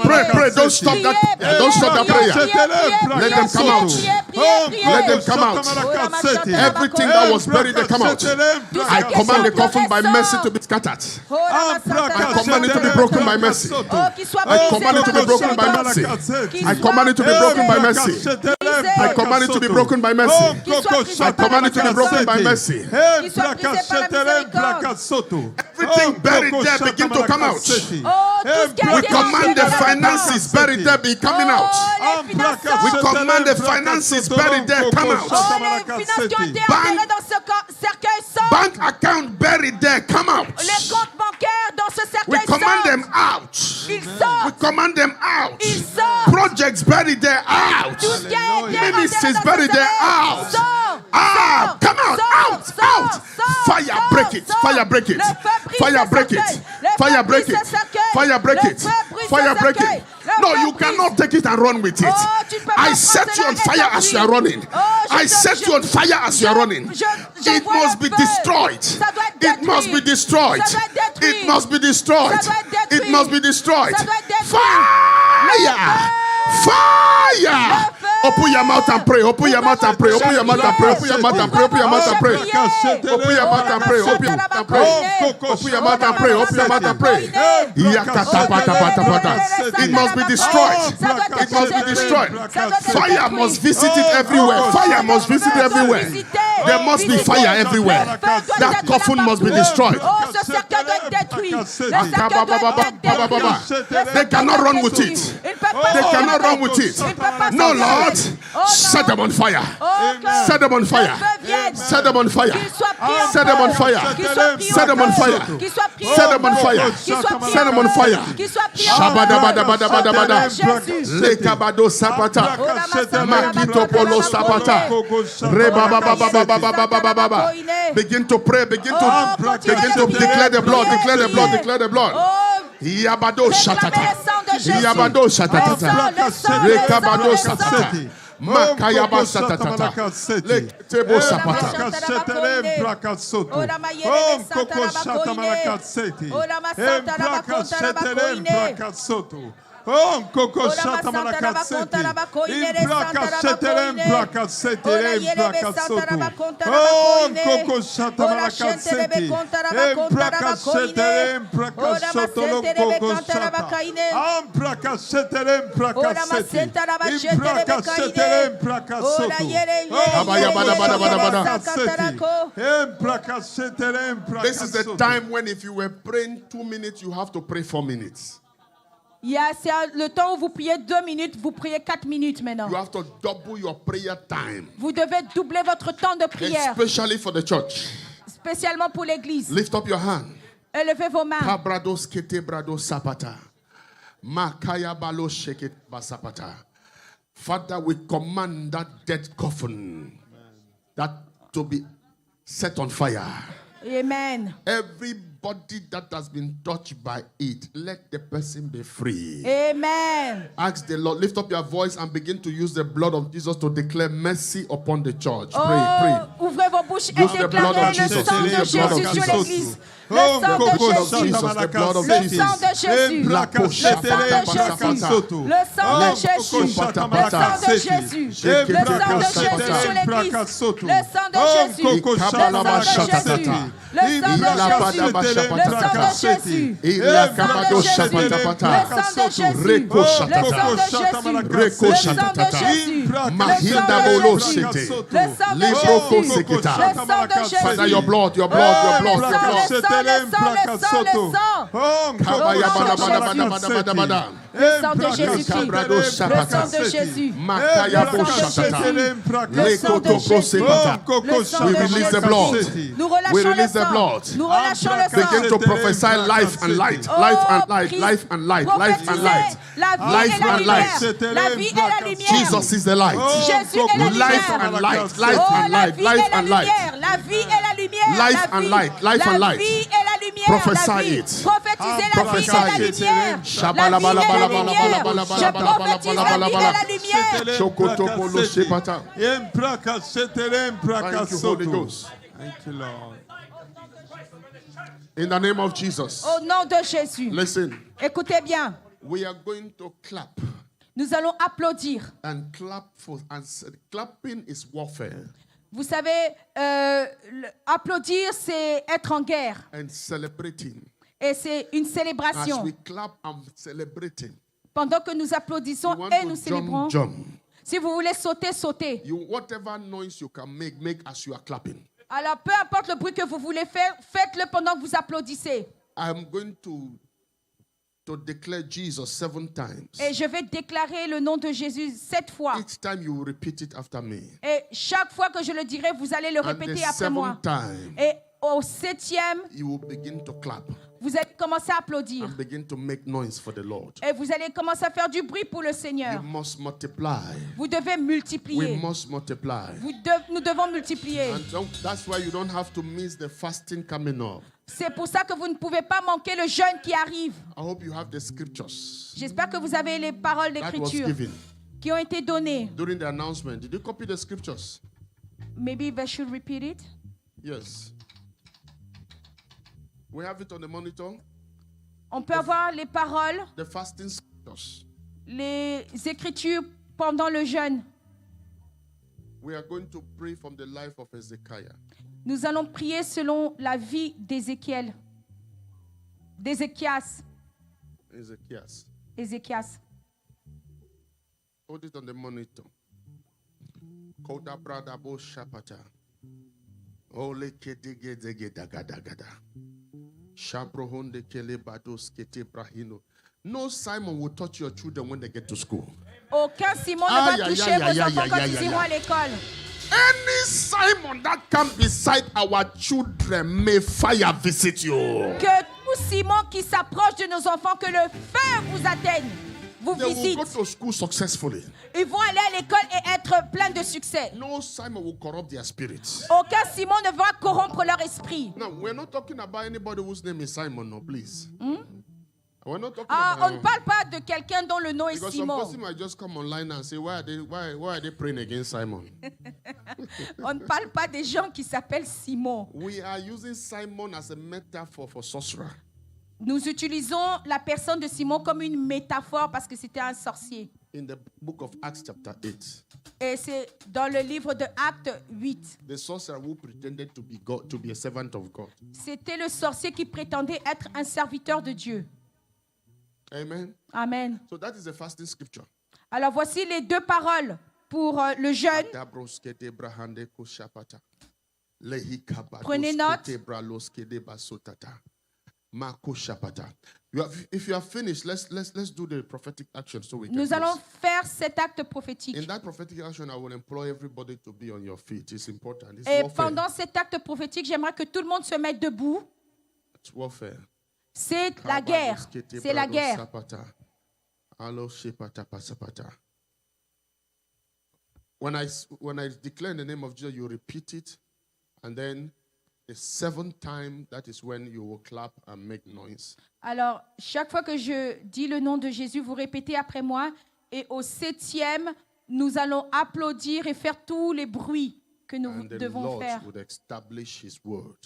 Pray. Don't stop that. Don't stop that prayer. Let them come out. Let them come out. Everything that was buried, they come out. I command the coffin by mercy to be scattered. I command it to be broken by mercy. I command it to be broken by mercy. I command it to be broken by mercy. I command it to be broken by mercy. I command it to be broken by mercy. Everything buried there begin to come out. We command the finances buried there be coming out. We command the finances buried there come out. Bank account buried there come out. We command them out. We command them out. Projects buried there out. Ministries buried there out. Come out. Fire break it. Fire break it. Fire break it. Fire break it. Fire break it. Fire break it. No, you cannot take it and run with it. I set you on fire as you are running. I set you on fire as you are running. It must be destroyed. It must be destroyed. It must be destroyed. It must be destroyed. Fire! Fire! Open your mouth and pray. Open your mouth and pray. Open your mouth and pray. Open your mouth and pray. Open your mouth and pray. Open your mouth and pray. Open your mouth and pray. Open your mouth and pray. Open your mouth and pray. It must be destroyed. It must be destroyed. Fire must visit it everywhere. Fire must visit it everywhere. There must be fire everywhere. That coffin must be destroyed. They cannot run with it. They cannot run with it. No, Lord. Set them on fire. Set them on fire. Set them on fire. Set them on fire. Set them on fire. Set them on fire. Set them on fire. Shabadabadabadabada. Lekabado sapata. Makito polo sapata. Rebababababababababa. Begin to pray. Begin to declare the blood. Declare the blood. Declare the blood. Yabado shatata. Yabado shatata. Rekabado shatata. Makayaba satata. Leketebo sapata. Oh, Coco Shata Malakatseti. Imbraka Shetelem Braka Setelem Braka Soto. Oh, Coco Shata Malakatseti. Imbraka Shetelem Braka Soto. Coco Shata. Ambraka Shetelem Braka Seti. Imbraka Shetelem Braka Soto. This is the time when if you were praying 2 minutes, you have to pray 4 minutes. C'est le temps où vous priez 2 minutes, vous priez 4 minutes maintenant. You have to double your prayer time. Vous devez doubler votre temps de prière. Especially for the church. Spécialement pour l'église. Lift up your hand. Élevez vos mains. Kabrados kete brado sapata. Makaya balo sheket basapata. Father, we command that dead coffin that to be set on fire. Amen. Everybody that has been touched by it, let the person be free. Amen. Ask the Lord, lift up your voice and begin to use the blood of Jesus to declare mercy upon the church. Pray. Ouvrez vos bouches et déclarez le sang de Jésus sur l'église. Le sang de Jésus. Le sang de Jésus. Le sang de Jésus. Le sang de Jésus. Le sang de Jésus sur l'église. Le sang de Jésus. Le sang de Jésus. Le sang de Jésus. Le sang de Father, your blood. Le sang de Jésus-Christ. Le sang de Jésus. We release the blood. Nous relâchons le sang. Nous relâchons le sang. Begin to prophesy life and light. Life and light. Life and light. Life and light. Life and light. La vie et la lumière. Jesus is the light. Jésus est la lumière. Life and light. Life and light. Life and light. La vie et la lumière. Life and light. Life and light. La vie et la lumière. Prophesy it. Prophétisez la vie et la lumière. Je prophétise la vie et la lumière. Thank you, Holy Ghost. Thank you, Lord. In the name of Jesus. Au nom de Jésus. Listen. Écoutez bien. We are going to clap. Nous allons applaudir. And clapping is warfare. Vous savez, applaudir, c'est être en guerre. And celebrating. Et c'est une célébration. As we clap, I'm celebrating. Pendant que nous applaudissons et nous célébrons. Si vous voulez sauter, sautez. Whatever noise you can make as you are clapping. Alors, peu importe le bruit que vous voulez faire, faites-le pendant que vous applaudissez. I'm going to declare Jesus 7 times. Et je vais déclarer le nom de Jésus 7 fois. Each time you will repeat it after me. Et chaque fois que je le dirai, vous allez le répéter après moi. Et au 7e, you will begin to clap. Vous allez commencer à applaudir. And begin to make noise for the Lord. Et vous allez commencer à faire du bruit pour le Seigneur. You must multiply. Vous devez multiplier. We must multiply. Nous devons multiplier. And that's why you don't have to miss the fasting coming up. C'est pour ça que vous ne pouvez pas manquer le jeûne qui arrive. I hope you have the scriptures. J'espère que vous avez les paroles d'écriture qui ont été données. During the announcement, did you copy the scriptures? Maybe I should repeat it. Yes. We have it on the monitor. On peut avoir les paroles, the fasting scriptures. Les écritures pendant le jeûne. We are going to pray from the life of Ezekiel. Nous allons prier selon la vie d'Ézéchiel. D'Ézéchias. Ézéchias. Hold it on the monitor. Koda brada bo shapata. Ole kedige dege daga daga da. Shabrohonde kele bados kete brahino. No Simon will touch your children when they get to school. Aucun Simon ne va toucher vos enfants quand ils iront à l'école. Any Simon that come beside our children, may fire visit you. Que tout Simon qui s'approche de nos enfants, que le feu vous atteigne, vous visite. They will go to school successfully. Ils vont aller à l'école et être pleins de succès. No Simon will corrupt their spirits. Aucun Simon ne va corrompre leur esprit. Now, we're not talking about anybody whose name is Simon, no, please. We're not talking on ne parle pas de quelqu'un dont le nom est because Simon. Some person might just come online and say, why are they praying against Simon? On ne parle pas des gens qui s'appellent Simon. We are using Simon as a metaphor for sorcerer. Nous utilisons la personne de Simon comme une métaphore parce que c'était un sorcier. In the book of Acts chapter 8. Et c'est dans le livre de Actes 8. The sorcerer who pretended to be God, to be a servant of God. C'était le sorcier qui prétendait être un serviteur de Dieu. Amen. Amen. So that is the fasting scripture. Alors voici les deux paroles pour le jeûne. Prenez note. If you are finished, let's do the prophetic action so we can. Nous allons faire cet acte prophétique. In that prophetic action, I will employ everybody to be on your feet. It's important. It's Et warfare. pendant cet acte prophétique, j'aimerais que tout le monde se mette debout. It's warfare. C'est la guerre. C'est la guerre. When I declare in the name of Jesus, you repeat it, and then the 7th time, that is when you will clap and make noise. Alors, chaque fois que je dis le nom de Jésus, vous répétez après moi, et au 7e, nous allons applaudir et faire tous les bruits que nous devons faire.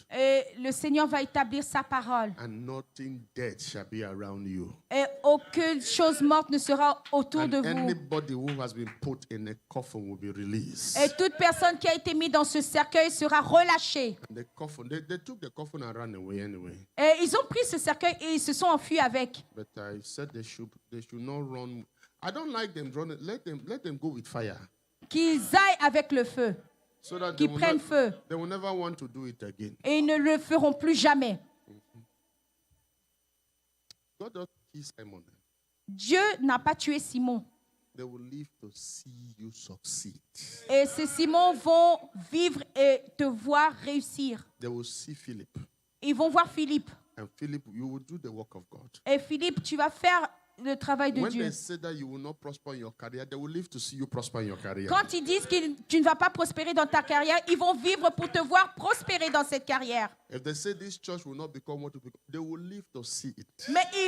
Et le Seigneur va établir sa parole. Et aucune chose morte ne sera autour de vous. Et toute personne qui a été mise dans ce cercueil sera relâchée. Et ils ont pris ce cercueil et ils se sont enfuis avec. Qu'ils aillent avec le feu. Qui prennent feu. Et ils ne le feront plus jamais. Dieu n'a pas tué Simon. Et ces Simons vont vivre et te voir réussir. Ils vont voir Philippe. Et Philippe, tu vas faire le travail de Dieu. Quand ils disent que tu ne vas pas prospérer dans ta carrière, ils vont vivre pour te voir prospérer dans cette carrière. Mais ils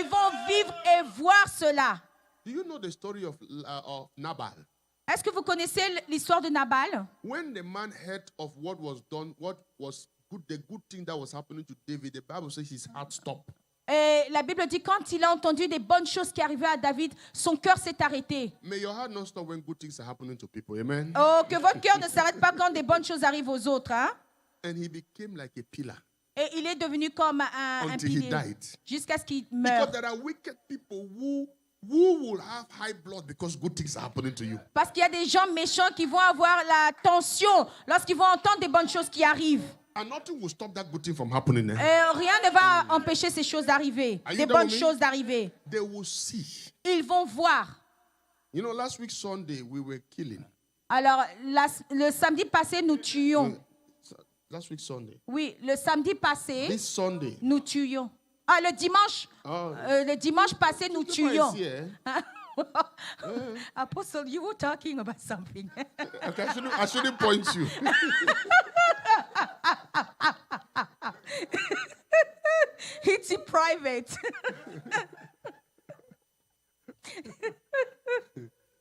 vont vivre et voir cela. Est-ce que vous connaissez l'histoire de Nabal? When the man heard of what was done, what was the good thing that was happening to David, the Bible says his heart stopped. Et la Bible dit quand il a entendu des bonnes choses qui arrivaient à David, son cœur s'est arrêté. May your heart not stop when good things are happening to people. Amen. Oh, que votre cœur ne s'arrête pas quand des bonnes choses arrivent aux autres. Hein? And he became like a pillar Et il est devenu comme un until he pilier died. jusqu'à ce qu'il Because meure. there are wicked people who will have high blood because good things are happening to you. Parce qu'il y a des gens méchants qui vont avoir la tension lorsqu'ils vont entendre des bonnes choses qui arrivent. And nothing will stop that good thing from happening. Et rien ne va empêcher ces choses d'arriver, Are you des there bonnes with me? choses d'arriver. They will see. Ils vont voir. You know, last week Sunday we were killing. Alors, le samedi passé, nous tuions. Last week Sunday. Oui, le samedi passé, This Sunday. nous tuions. Ah, le dimanche passé, nous tuions. Apostle, you were talking about something. Okay, I shouldn't point you. It's in private.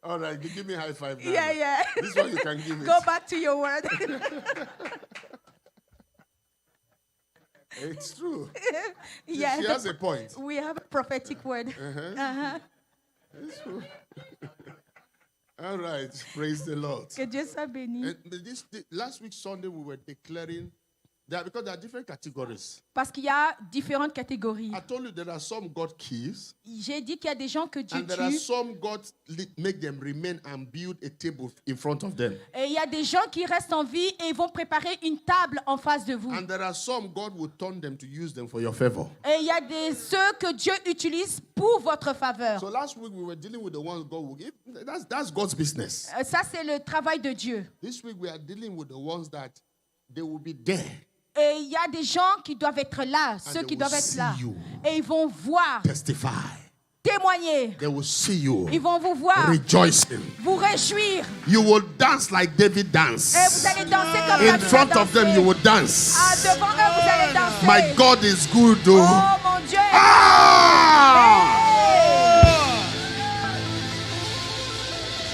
All right, give me a high five now. Yeah. This one you can give it. Go back to your word. It's true. Yeah, She has a point. we have a prophetic word. It's true. All right, praise the Lord. Que Dieu soit béni. And last week Sunday we were declaring that because there are different categories. Parce qu'il y a différentes catégories. I told you there are some God kills, J'ai dit qu'il y a des gens que Dieu and there are tue. some God make them remain and build a table in front of them. Et il y a des gens qui restent en vie et vont préparer une table en face de vous. And there are some God will turn them to use them for your favor. Et il y a ceux que Dieu utilise pour votre faveur. So last week we were dealing with the ones God will give. That's God's business. Ça, c'est le travail de Dieu. This week we are dealing with the ones that they will be there. Et il y a des gens qui doivent être là, ceux they qui will doivent être see là. you. Et ils vont voir, Testify. témoigner. They will see you. Ils vont vous voir, Rejoicing. vous réjouir. You will dance like David Et danced. vous allez danser comme In David a front of them, dansé. you will dance. Devant eux, vous allez danser. My God is good, Oh though. mon Dieu. Ah!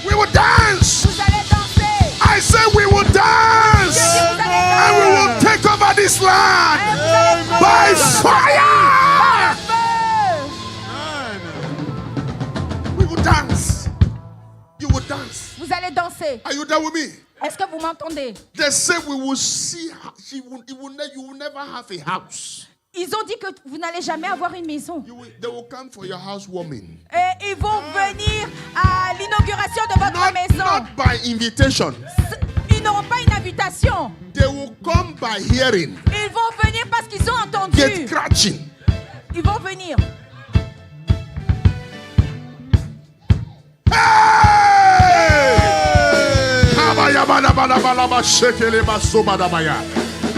We will dance. Vous allez danser. I say we will dance. And we will take over this land by fire. We will dance. You will dance. Vous allez danser. Are you there with me? Est-ce que vous m'entendez? They say we will see. You will never have a house. Ils ont dit que vous n'allez jamais avoir une maison. They will come for your housewarming. Et ils vont venir à l'inauguration de votre maison. Not by invitation. Ils n'auront pas une invitation. They will come by hearing. Ils vont venir parce qu'ils ont entendu. Get scratching. Ils vont venir.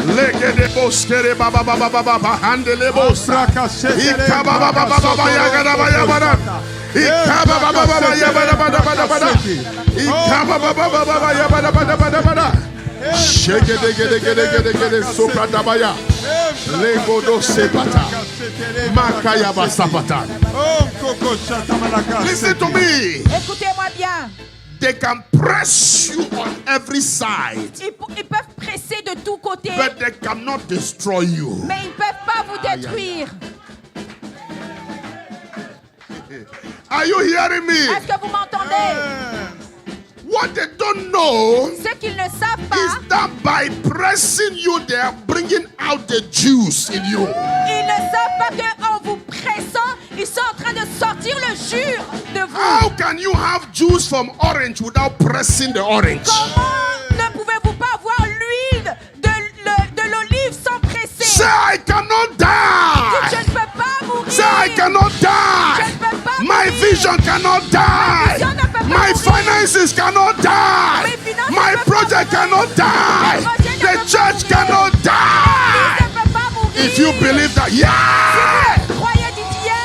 Legede boskere baba baba baba baba handele bosa. Ikaba baba baba yagada baya bada. Ikaba baba baba yabada bada bada bada. Ikaba baba baba yabada bada bada bada. Shegede gede gede gede gede sopra dabaya. Legodo sepata. Makaya basapata. Listen to me. Écoutez-moi bien. They can press you on every side, Ils peuvent presser de tous côtés, but they cannot destroy you. mais ils ne peuvent pas vous détruire. Are you hearing me? Est-ce que vous m'entendez? What they don't know Ce qu'ils ne savent pas, is that by pressing you, they are bringing out the juice in you. ils ne savent pas qu'en vous pressant, ils sont en train de sortir le jus de vous. How can you have juice from orange without pressing the orange? Comment ne pouvez-vous pas avoir l'huile de l'olive sans presser? Say, I cannot die. Je ne peux pas mourir. Say, I cannot die. Je ne peux pas My mourir. vision cannot die. vision ne peut pas My mourir. finances cannot die. Mes finances My ne peuvent project pas cannot mourir. die. Mes projets ne The peuvent church pas cannot mourir. die. Je ne peux pas mourir. If you believe that, yeah. Croyez, dites yeah.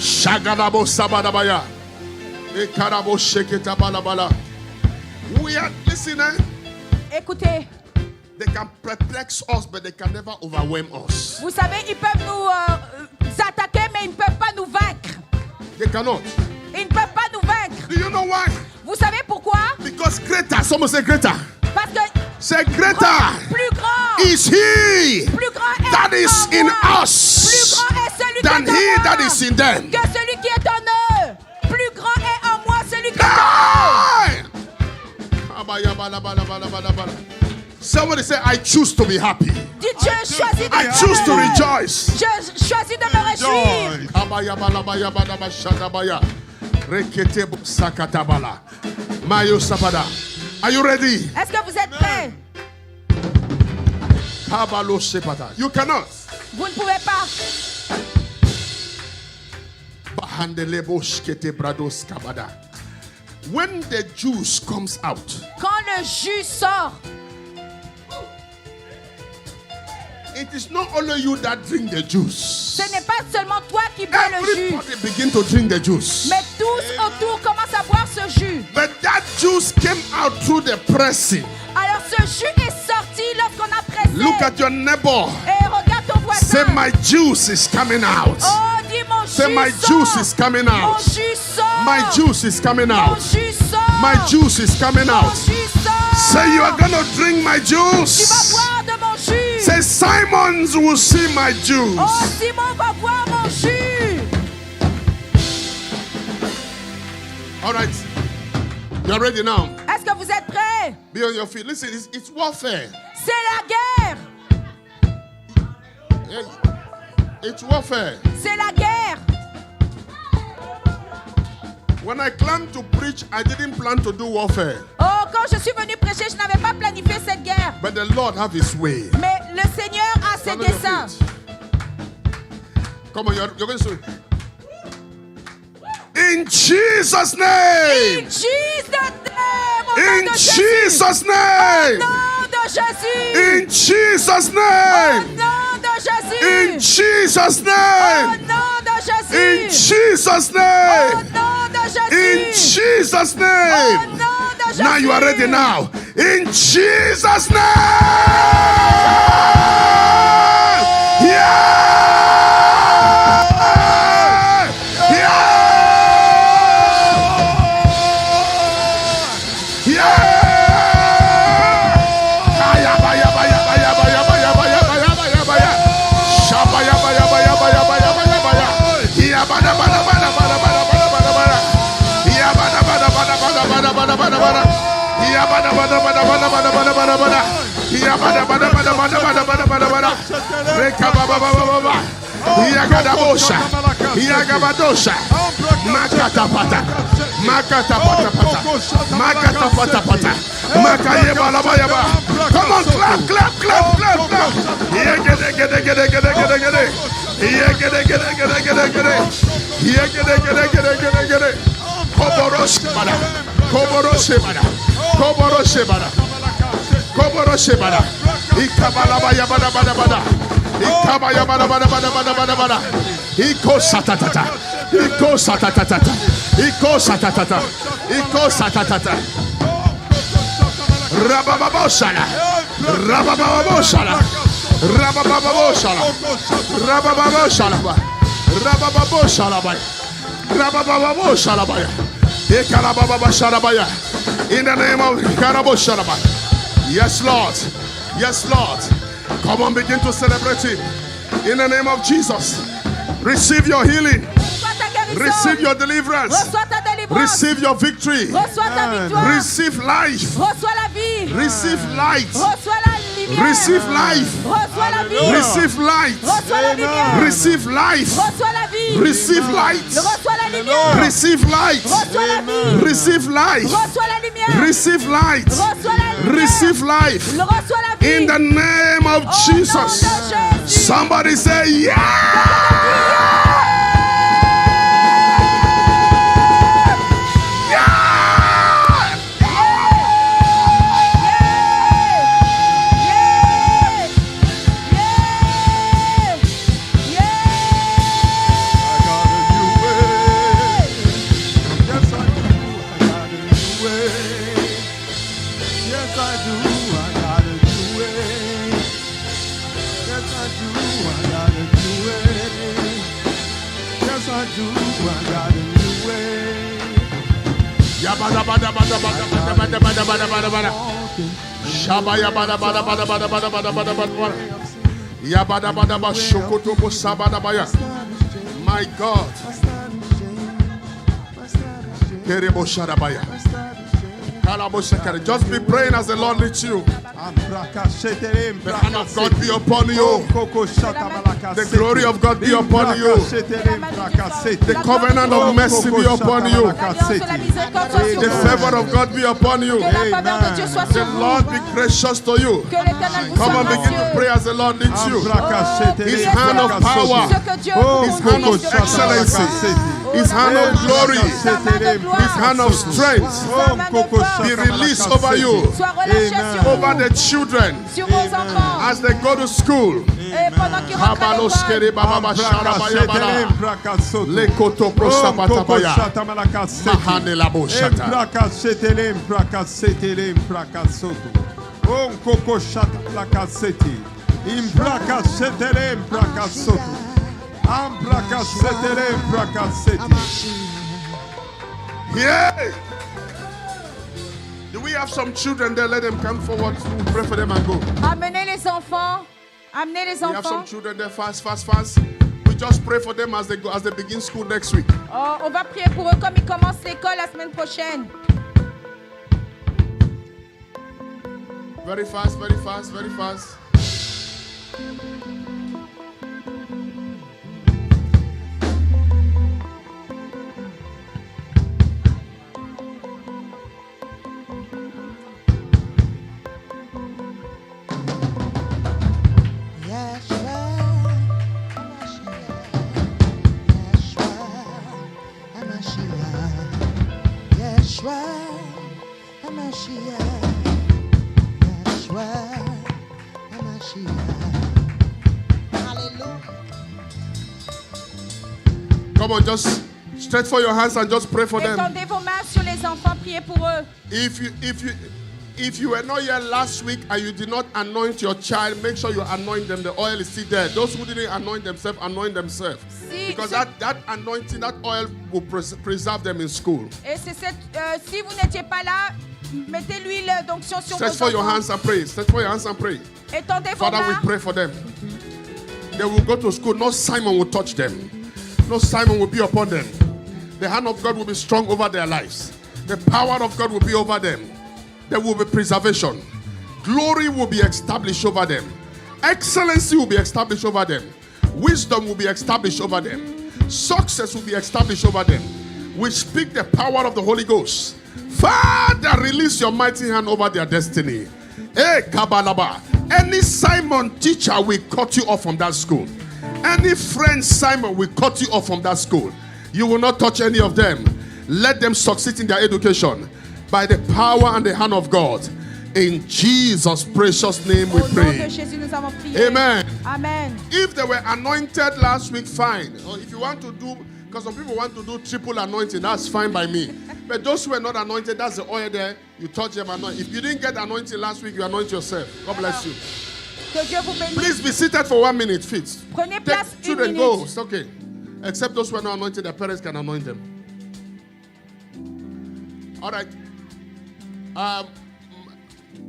Shagadabo sabadabaya. Ekarabo sheketa balabala. We are listening. Écoutez, They can perplex us, but they can never overwhelm us. vous savez, ils peuvent nous attaquer, mais ils ne peuvent pas nous vaincre. They cannot. Ils ne peuvent pas nous vaincre. Do you know why? Vous savez pourquoi? Because greater, someone say greater. Parce que Say greater plus grand is he plus grand est that is en in moi. Plus us grand est celui than qui est he en that moi is in them. que celui qui est en eux. Plus grand est en moi celui qui est en Hey! Somebody say, I choose to be happy. eux. Dites, je choisis I d'être choose to heureux. rejoice. Je choisis de me réjouir. Are you ready? Est-ce que vous êtes prêts? You cannot. Vous ne pouvez pas. When the juice comes out, Quand le jus sort, it is not only you that drink the juice. ce n'est pas seulement toi qui bois le jus, Everybody begin to drink the juice. mais tous autour commencent à boire ce jus. But that juice came out through the pressing. Alors ce jus est sorti lorsqu'on a pressé. Look at your neighbor. Et regarde ton voisin. Say, my juice is coming out. Oh, dis mon Say, jus my sort. juice is coming Mon out. jus sort. My juice is coming Mon out. jus sort. My juice is coming Mon out. jus sort. Say, you are going to drink my Tu vas juice. boire de mon jus. Say, Simons will see my juice. Oh, Simon va boire mon jus. All right. You are ready now. Est-ce que vous êtes prêts? Be on your feet. Listen, it's warfare. C'est la guerre. Yeah. It's warfare. C'est la guerre. When I planned to preach, I didn't plan to do warfare. Oh, quand je suis venu prêcher, je n'avais pas planifié cette guerre. But the Lord have his way. Mais le Seigneur a ses Stand on your desseins. feet. Come on, you're going to. In Jesus' In name. Jesus' name. Au nom In de Jésus. Jesus' Au name. nom de Jésus. In Jesus' Au name. nom de Jésus. In Jesus' Au name. nom de Jésus. In Jesus' Au name. nom de Jésus. In Jesus' Au name. nom de Jésus. Now you are ready now. In Jesus' name. Yeah. Come on, clap, clap, clap, clap, clap. Rabababoshala. Rabababoshala. Rabababoshala. Rabababoshala. Rabababoshala. Rabababoshala. Ekalabababashalabaya. In the name of Karaboshalaba. Yes, Lord. Yes, Lord. Come on, begin to celebrate it. In the name of Jesus. Receive your healing. Reçois ta guérison. Receive your deliverance. Reçois ta délivrance. Receive your victory. Reçois ta victoire. Receive life. Reçois la vie. Receive light. Reçois la lumière. Receive life. Reçois la vie. Receive light. Reçois la lumière. Receive life. Reçois la vie. Receive light. Reçois la lumière. Receive light. Reçois la vie. Receive light. Reçois la lumière. Receive light. Reçois la lumière. Receive life. Reçois la vie. In the name of Au nom de Jesus. Jésus. Somebody say, yeah. I gotta do it. Yabada bada bada bada bada bada bada bada bada bada. Shabaya bada bada bada bada bada bada bada bada. Yabada bada bada shokoto bo sabada baya. My God. Kerebo shadabaya. Just be praying as the Lord leads you. The hand of God be upon you. The glory of God be upon you. The covenant of mercy be upon you. The favor of God be upon you. The Lord be gracious to you. Come on, begin to pray as the Lord leads you. His hand of power, His hand of excellency, His hand of glory, His hand of strength be released over you, over the children as they go to school. Yeah. Do we have some children there? Let them come forward to pray for them and go. Amenez les enfants. Amenez les We have some enfants. children there. Fast. We just pray for them as they go, as they begin school next week. Oh, on va prier pour eux comme ils commencent l'école la semaine prochaine. Very fast. Come on, just stretch for your hands and just pray for them. Étendez vos mains sur les enfants, priez pour eux. If you were not here last week and you did not anoint your child, make sure you anoint them. The oil is still there. Those who didn't anoint themselves, anoint themselves. Because that anointing, that oil will preserve them in school. Et c'est si vous n'étiez pas là, mettez l'huile d'onction sur vos Stretch for your enfants. hands and pray. Stretch for your hands and pray. Étendez vos Father, we mains. pray for them. They will go to school. No Simon will touch them. No Simon will be upon them. The hand of God will be strong over their lives. The power of God will be over them. There will be preservation. Glory will be established over them. Excellency will be established over them. Wisdom will be established over them. Success will be established over them. We speak the power of the Holy Ghost. Father, release your mighty hand over their destiny. Hey, Kabalaba. Any Simon teacher will cut you off from that school. Any friend Simon will cut you off from that school. You will not touch any of them. Let them succeed in their education by the power and the hand of God. In Jesus' precious name we Au nom de pray. Jésus, nous avons prié. Amen. Amen. If they were anointed last week, fine. Or if you want to do, because some people want to do triple anointing, that's fine by me. But those who are not anointed, that's the oil there. You touch them, anoint. If you didn't get anointed last week, you anoint yourself. God bless you. Que Dieu vous bénisse. Please be seated for 1 minute, feet. Prenez place Take une children, go. minute. It's okay. Except those who are not anointed, their parents can anoint them. All right.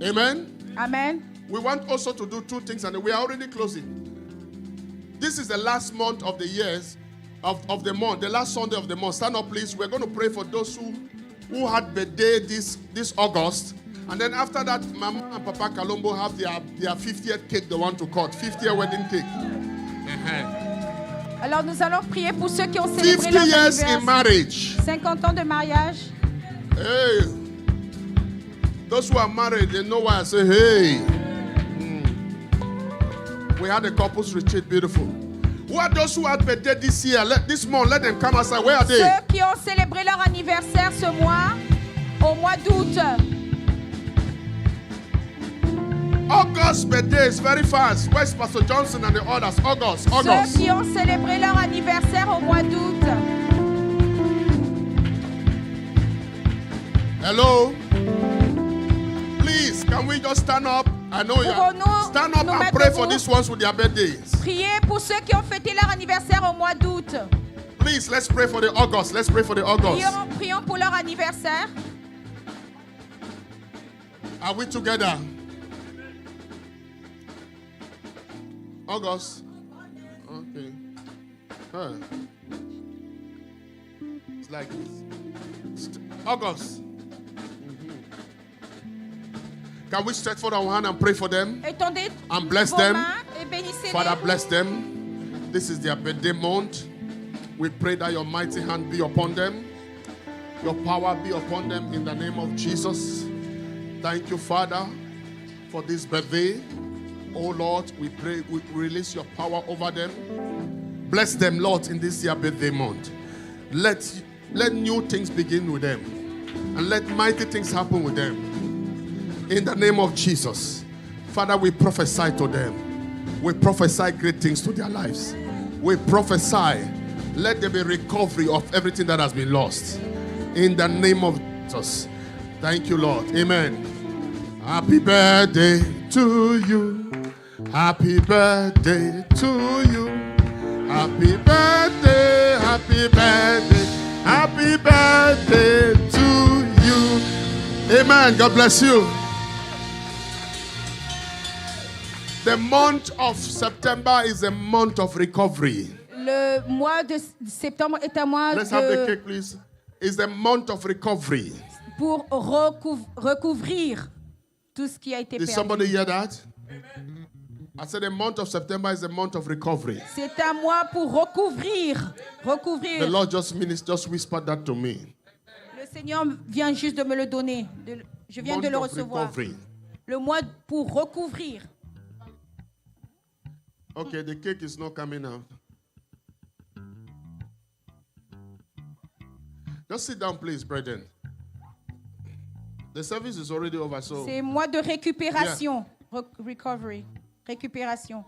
Amen. Amen. We want also to do two things, and we are already closing. This is the last month of the years of the month, the last Sunday of the month. Stand up, please. We're going to pray for those who had birthday this August. And then after that, Mama and Papa Kalombo have their 50th cake they want to cut. 50th wedding cake. Alors nous allons prier pour ceux qui ont célébré 50 leur years in anniversaire. marriage. 50 ans de mariage. Hey. Those who are married, they know why I say, hey. We had a couples retreat, beautiful. Who are those who had birthday this year? This month, let them come outside. Where are they? Ceux qui ont célébré leur anniversaire ce mois, au mois d'août. August birthday is very fast. Where's Pastor Johnson and the others? August. Ceux qui ont célébré leur anniversaire au mois d'août. Hello? Please, can we just stand up? I know you are. Stand up and pray for these ones with their birthdays. Priez pour ceux qui ont fêté leur anniversaire au mois d'août. Please, let's pray for the August. Let's pray for the August. Prions pour leur anniversaire. Are we together? August. Okay. Huh. It's like this. August. Can we stretch forth our hand and pray for them? Étendez And bless vos them. mains et bénissez-les. Father, bless them. This is their birthday month. We pray that your mighty hand be upon them. Your power be upon them in the name of Jesus. Thank you, Father, for this birthday. Oh Lord, we pray, we release your power over them. Bless them, Lord, in this year birthday month. Let new things begin with them. And let mighty things happen with them. In the name of Jesus. Father, we prophesy to them. We prophesy great things to their lives. We prophesy. Let there be recovery of everything that has been lost. In the name of Jesus. Thank you, Lord. Amen. Happy birthday to you. Happy birthday to you. Happy birthday, happy birthday, happy birthday to you. Amen. God bless you. The month of September is a month of recovery. Le mois de septembre est un mois Let's have the cake, please. It's the month of recovery. Pour recouvrir tout ce qui a été Did perdu. somebody hear that? I said the month of September is a month of recovery. C'est un mois pour recouvrir. The Lord just whispered that to me. Le Seigneur vient juste de me le donner. Je viens de le recevoir. Recovery. Le mois pour recouvrir. Okay, the cake is not coming out. Just sit down, please, brethren. The service is already over, so. C'est mois de récupération. Yeah. Recovery. Récupération.